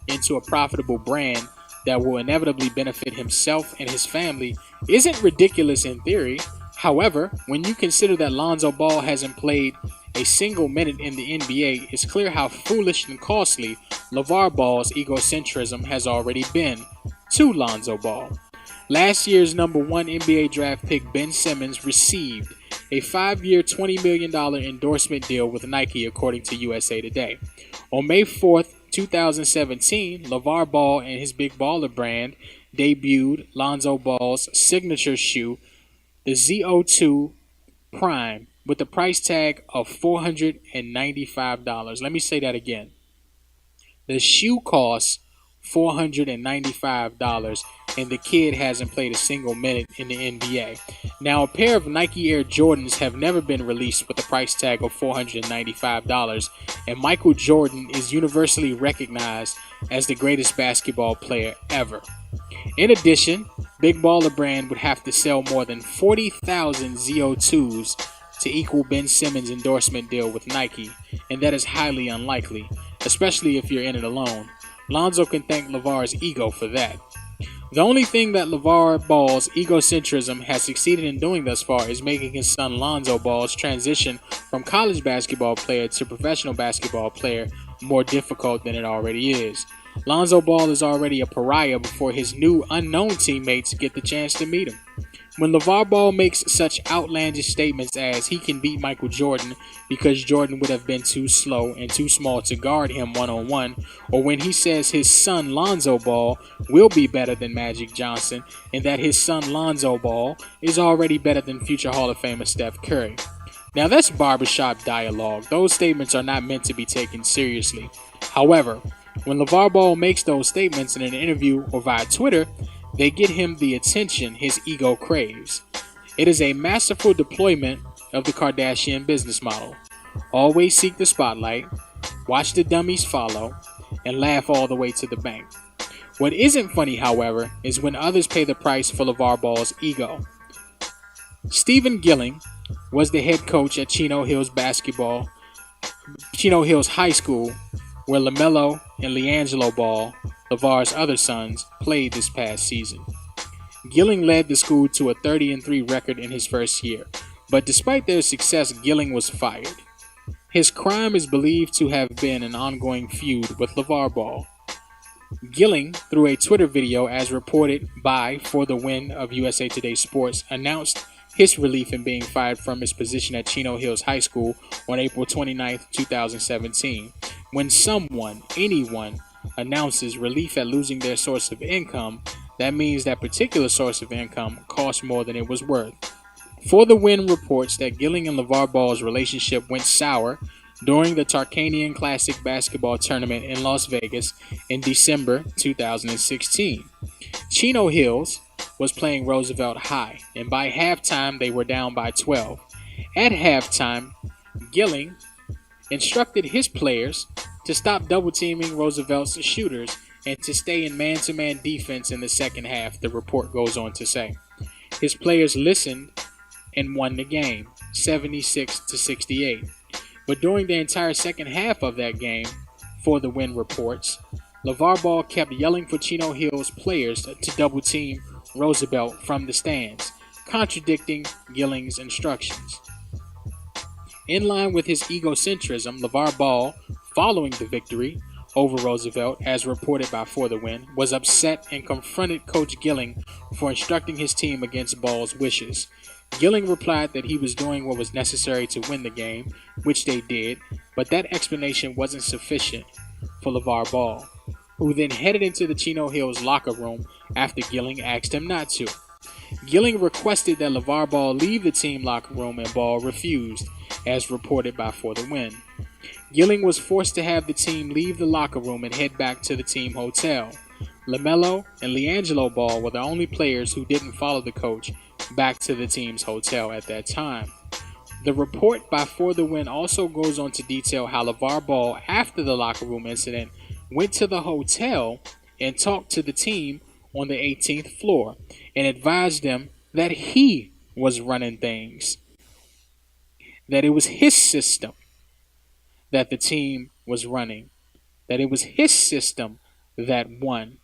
into a profitable brand that will inevitably benefit himself and his family isn't ridiculous in theory. However, when you consider that Lonzo Ball hasn't played a single minute in the NBA, it's clear how foolish and costly LeVar Ball's egocentrism has already been to Lonzo Ball. Last year's number 1 NBA draft pick Ben Simmons received a 5-year, $20 million endorsement deal with Nike, according to USA Today. On May 4th, 2017, LeVar Ball and his Big Baller brand debuted Lonzo Ball's signature shoe, the ZO2 Prime, with a price tag of $495. Let me say that again. The shoe costs $495, and the kid hasn't played a single minute in the NBA. Now, a pair of Nike Air Jordans have never been released with a price tag of $495, and Michael Jordan is universally recognized as the greatest basketball player ever. In addition, Big Baller brand would have to sell more than 40,000 ZO2s to equal Ben Simmons' endorsement deal with Nike, and that is highly unlikely, especially if you're in it alone. Lonzo can thank LeVar's ego for that. The only thing that LeVar Ball's egocentrism has succeeded in doing thus far is making his son Lonzo Ball's transition from college basketball player to professional basketball player more difficult than it already is. Lonzo Ball is already a pariah before his new unknown teammates get the chance to meet him. When LeVar Ball makes such outlandish statements as he can beat Michael Jordan because Jordan would have been too slow and too small to guard him one-on-one, or when he says his son Lonzo Ball will be better than Magic Johnson and that his son Lonzo Ball is already better than future Hall of Famer Steph Curry. Now that's barbershop dialogue. Those statements are not meant to be taken seriously. However, when LeVar Ball makes those statements in an interview or via Twitter, they get him the attention his ego craves. It is a masterful deployment of the Kardashian business model. Always seek the spotlight, watch the dummies follow, and laugh all the way to the bank. What isn't funny, however, is when others pay the price for LeVar Ball's ego. Stephen Gilling was the head coach at Chino Hills High School, where LaMelo and LiAngelo Ball, LeVar's other sons, played this past season. Gilling led the school to a 30-3 record in his first year, but despite their success, Gilling was fired. His crime is believed to have been an ongoing feud with LeVar Ball. Gilling, through a Twitter video as reported by For the Win of USA Today Sports, announced his relief in being fired from his position at Chino Hills High School on April 29, 2017. When anyone, announces relief at losing their source of income, that means that particular source of income cost more than it was worth. For the Win reports that Gilling and LeVar Ball's relationship went sour during the Tarkanian Classic basketball tournament in Las Vegas in December 2016. Chino Hills was playing Roosevelt High, and by halftime they were down by 12. At halftime, Gilling instructed his players to stop double-teaming Roosevelt's shooters and to stay in man-to-man defense in the second half, the report goes on to say. His players listened and won the game, 76-68. But during the entire second half of that game, For the Win reports, LeVar Ball kept yelling for Chino Hills players to double-team Roosevelt from the stands, contradicting Gilling's instructions. In line with his egocentrism, LeVar Ball, following the victory over Roosevelt, as reported by For the Win, was upset and confronted Coach Gilling for instructing his team against Ball's wishes. Gilling replied that he was doing what was necessary to win the game, which they did, but that explanation wasn't sufficient for LeVar Ball. who then headed into the Chino Hills locker room after Gilling asked him not to. Gilling requested that LeVar Ball leave the team locker room and Ball refused, as reported by For the Win. Gilling was forced to have the team leave the locker room and head back to the team hotel. LaMelo and LiAngelo Ball were the only players who didn't follow the coach back to the team's hotel at that time. The report by For the Win also goes on to detail how LeVar Ball, after the locker room incident, went to the hotel and talked to the team on the 18th floor and advised them that he was running things, that it was his system that the team was running, that it was his system that won.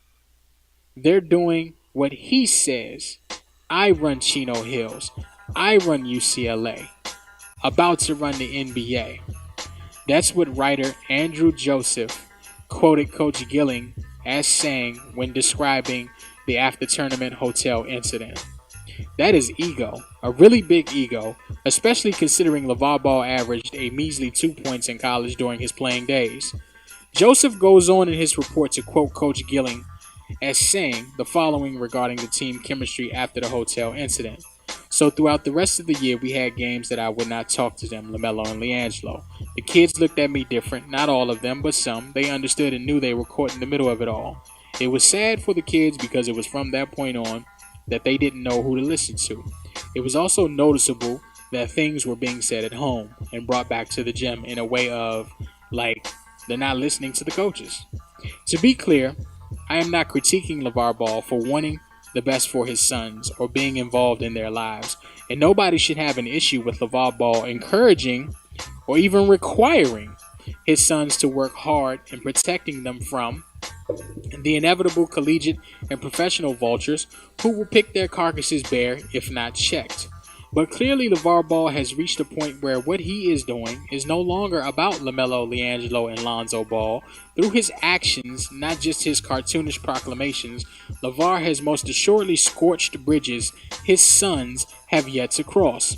They're doing what he says. I run Chino Hills. I run UCLA. About to run the NBA. That's what writer Andrew Joseph quoted Coach Gilling as saying when describing the after-tournament hotel incident. That is ego, a really big ego, especially considering LeVar Ball averaged a measly 2 points in college during his playing days. Joseph goes on in his report to quote Coach Gilling as saying the following regarding the team chemistry after the hotel incident. So throughout the rest of the year, we had games that I would not talk to them, LaMelo and LiAngelo. The kids looked at me different, not all of them, but some. They understood and knew they were caught in the middle of it all. It was sad for the kids because it was from that point on that they didn't know who to listen to. It was also noticeable that things were being said at home and brought back to the gym in a way of, like, they're not listening to the coaches. To be clear, I am not critiquing LeVar Ball for wanting the best for his sons or being involved in their lives, and nobody should have an issue with LeVar Ball encouraging or even requiring his sons to work hard in protecting them from the inevitable collegiate and professional vultures who will pick their carcasses bare if not checked. But clearly LeVar Ball has reached a point where what he is doing is no longer about LaMelo, LiAngelo, and Lonzo Ball. Through his actions, not just his cartoonish proclamations, LeVar has most assuredly scorched bridges his sons have yet to cross.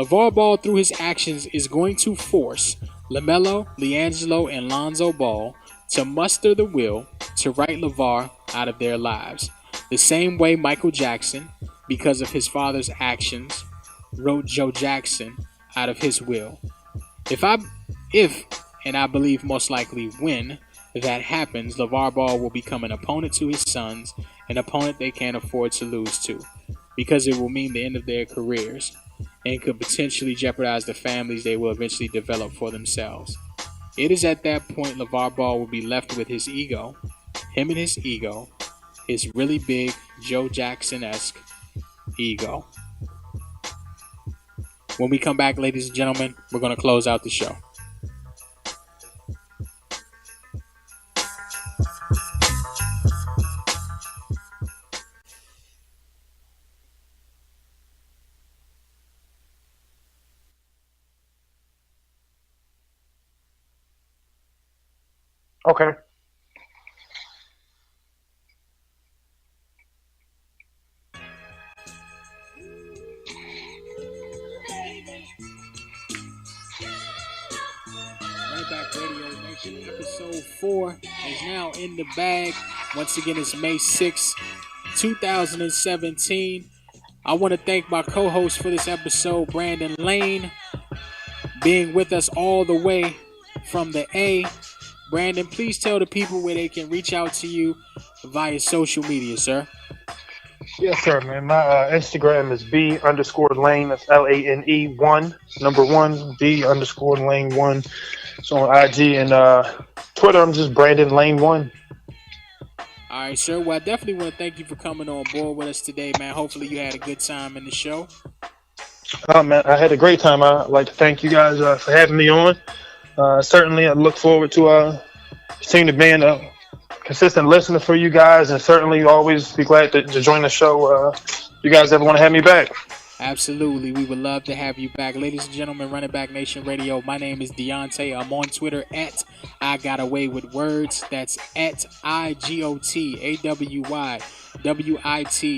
LeVar Ball, through his actions, is going to force LaMelo, LiAngelo, and Lonzo Ball to muster the will to write LeVar out of their lives. The same way Michael Jackson, because of his father's actions, wrote Joe Jackson out of his will. If and I believe most likely when that happens, LeVar Ball will become an opponent to his sons, an opponent they can't afford to lose to, because it will mean the end of their careers and could potentially jeopardize the families they will eventually develop for themselves. It is at that point LeVar Ball will be left with his ego, his really big Joe Jackson-esque ego. When we come back, ladies and gentlemen, we're going to close out the show. Okay. Episode 4 is now in the bag. Once again, it's May 6th, 2017. I want to thank my co-host for this episode, Brandon Lane, being with us all the way from the A. Brandon, please tell the people where they can reach out to you via social media, sir. Yes, sir, man. My Instagram is B_Lane. That's LANE 1, number 1, B_Lane 1. So on IG and Twitter, I'm just Brandon Lane 1. All right, sir. Well, I definitely want to thank you for coming on board with us today, man. Hopefully you had a good time in the show. Man, I had a great time. I'd like to thank you guys for having me on. Certainly, I look forward to continuing to being a consistent listener for you guys, and certainly always be glad to join the show. You guys ever want to have me back? Absolutely. We would love to have you back. Ladies and gentlemen, Running Back Nation Radio, my name is Deontay. I'm on Twitter at I Got Away With Words. That's at IGOTAWY. WITWORDS.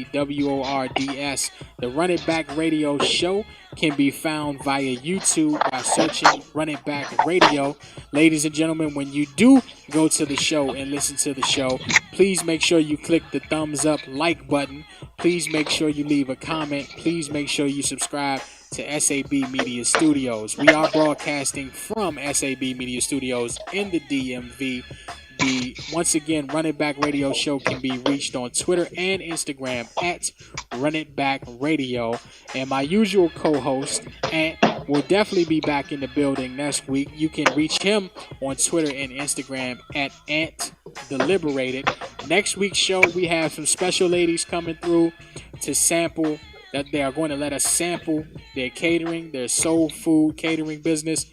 The Run It Back Radio Show can be found via YouTube by searching Run It Back Radio. Ladies and gentlemen, when you do go to the show and listen to the show, please make sure you click the thumbs up like button. Please make sure you leave a comment. Please make sure you subscribe to SAB Media Studios. We are broadcasting from SAB Media Studios in the DMV. Once again, Run It Back Radio Show can be reached on Twitter and Instagram at Run It Back Radio. And my usual co-host, Ant, will definitely be back in the building next week. You can reach him on Twitter and Instagram at Ant the Liberated. Next week's show, we have some special ladies coming through to sample. That they are going to let us sample their catering, their soul food catering business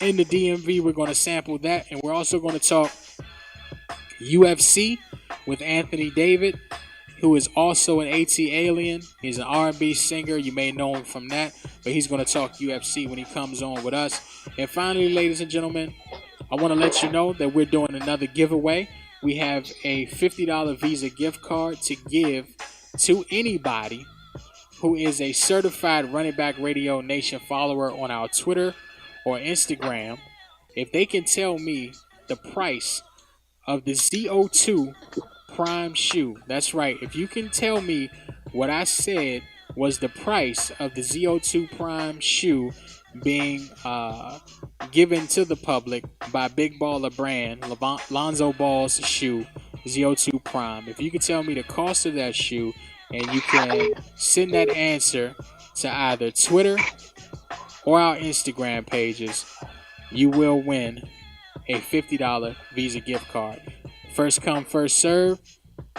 in the DMV. We're going to sample that, and we're also going to talk UFC with Anthony David, who is also an AT alien. He's an R&B singer. You may know him from that, but he's going to talk UFC when he comes on with us. And finally, ladies and gentlemen, I want to let you know that we're doing another giveaway. We have a $50 Visa gift card to give to anybody who is a certified Run It Back Radio Nation follower on our Twitter or Instagram. If they can tell me the price of the ZO2 Prime shoe, that's right, if you can tell me what I said was the price of the ZO2 Prime shoe being given to the public by Big Baller Brand, Lonzo Ball's shoe, ZO2 Prime. If you can tell me the cost of that shoe, and you can send that answer to either Twitter or our Instagram pages, you will win a $50 Visa gift card. First come, first serve.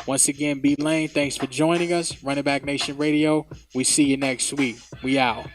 Once again, B Lane, thanks for joining us. Run It Back Nation Radio. We see you next week. We out.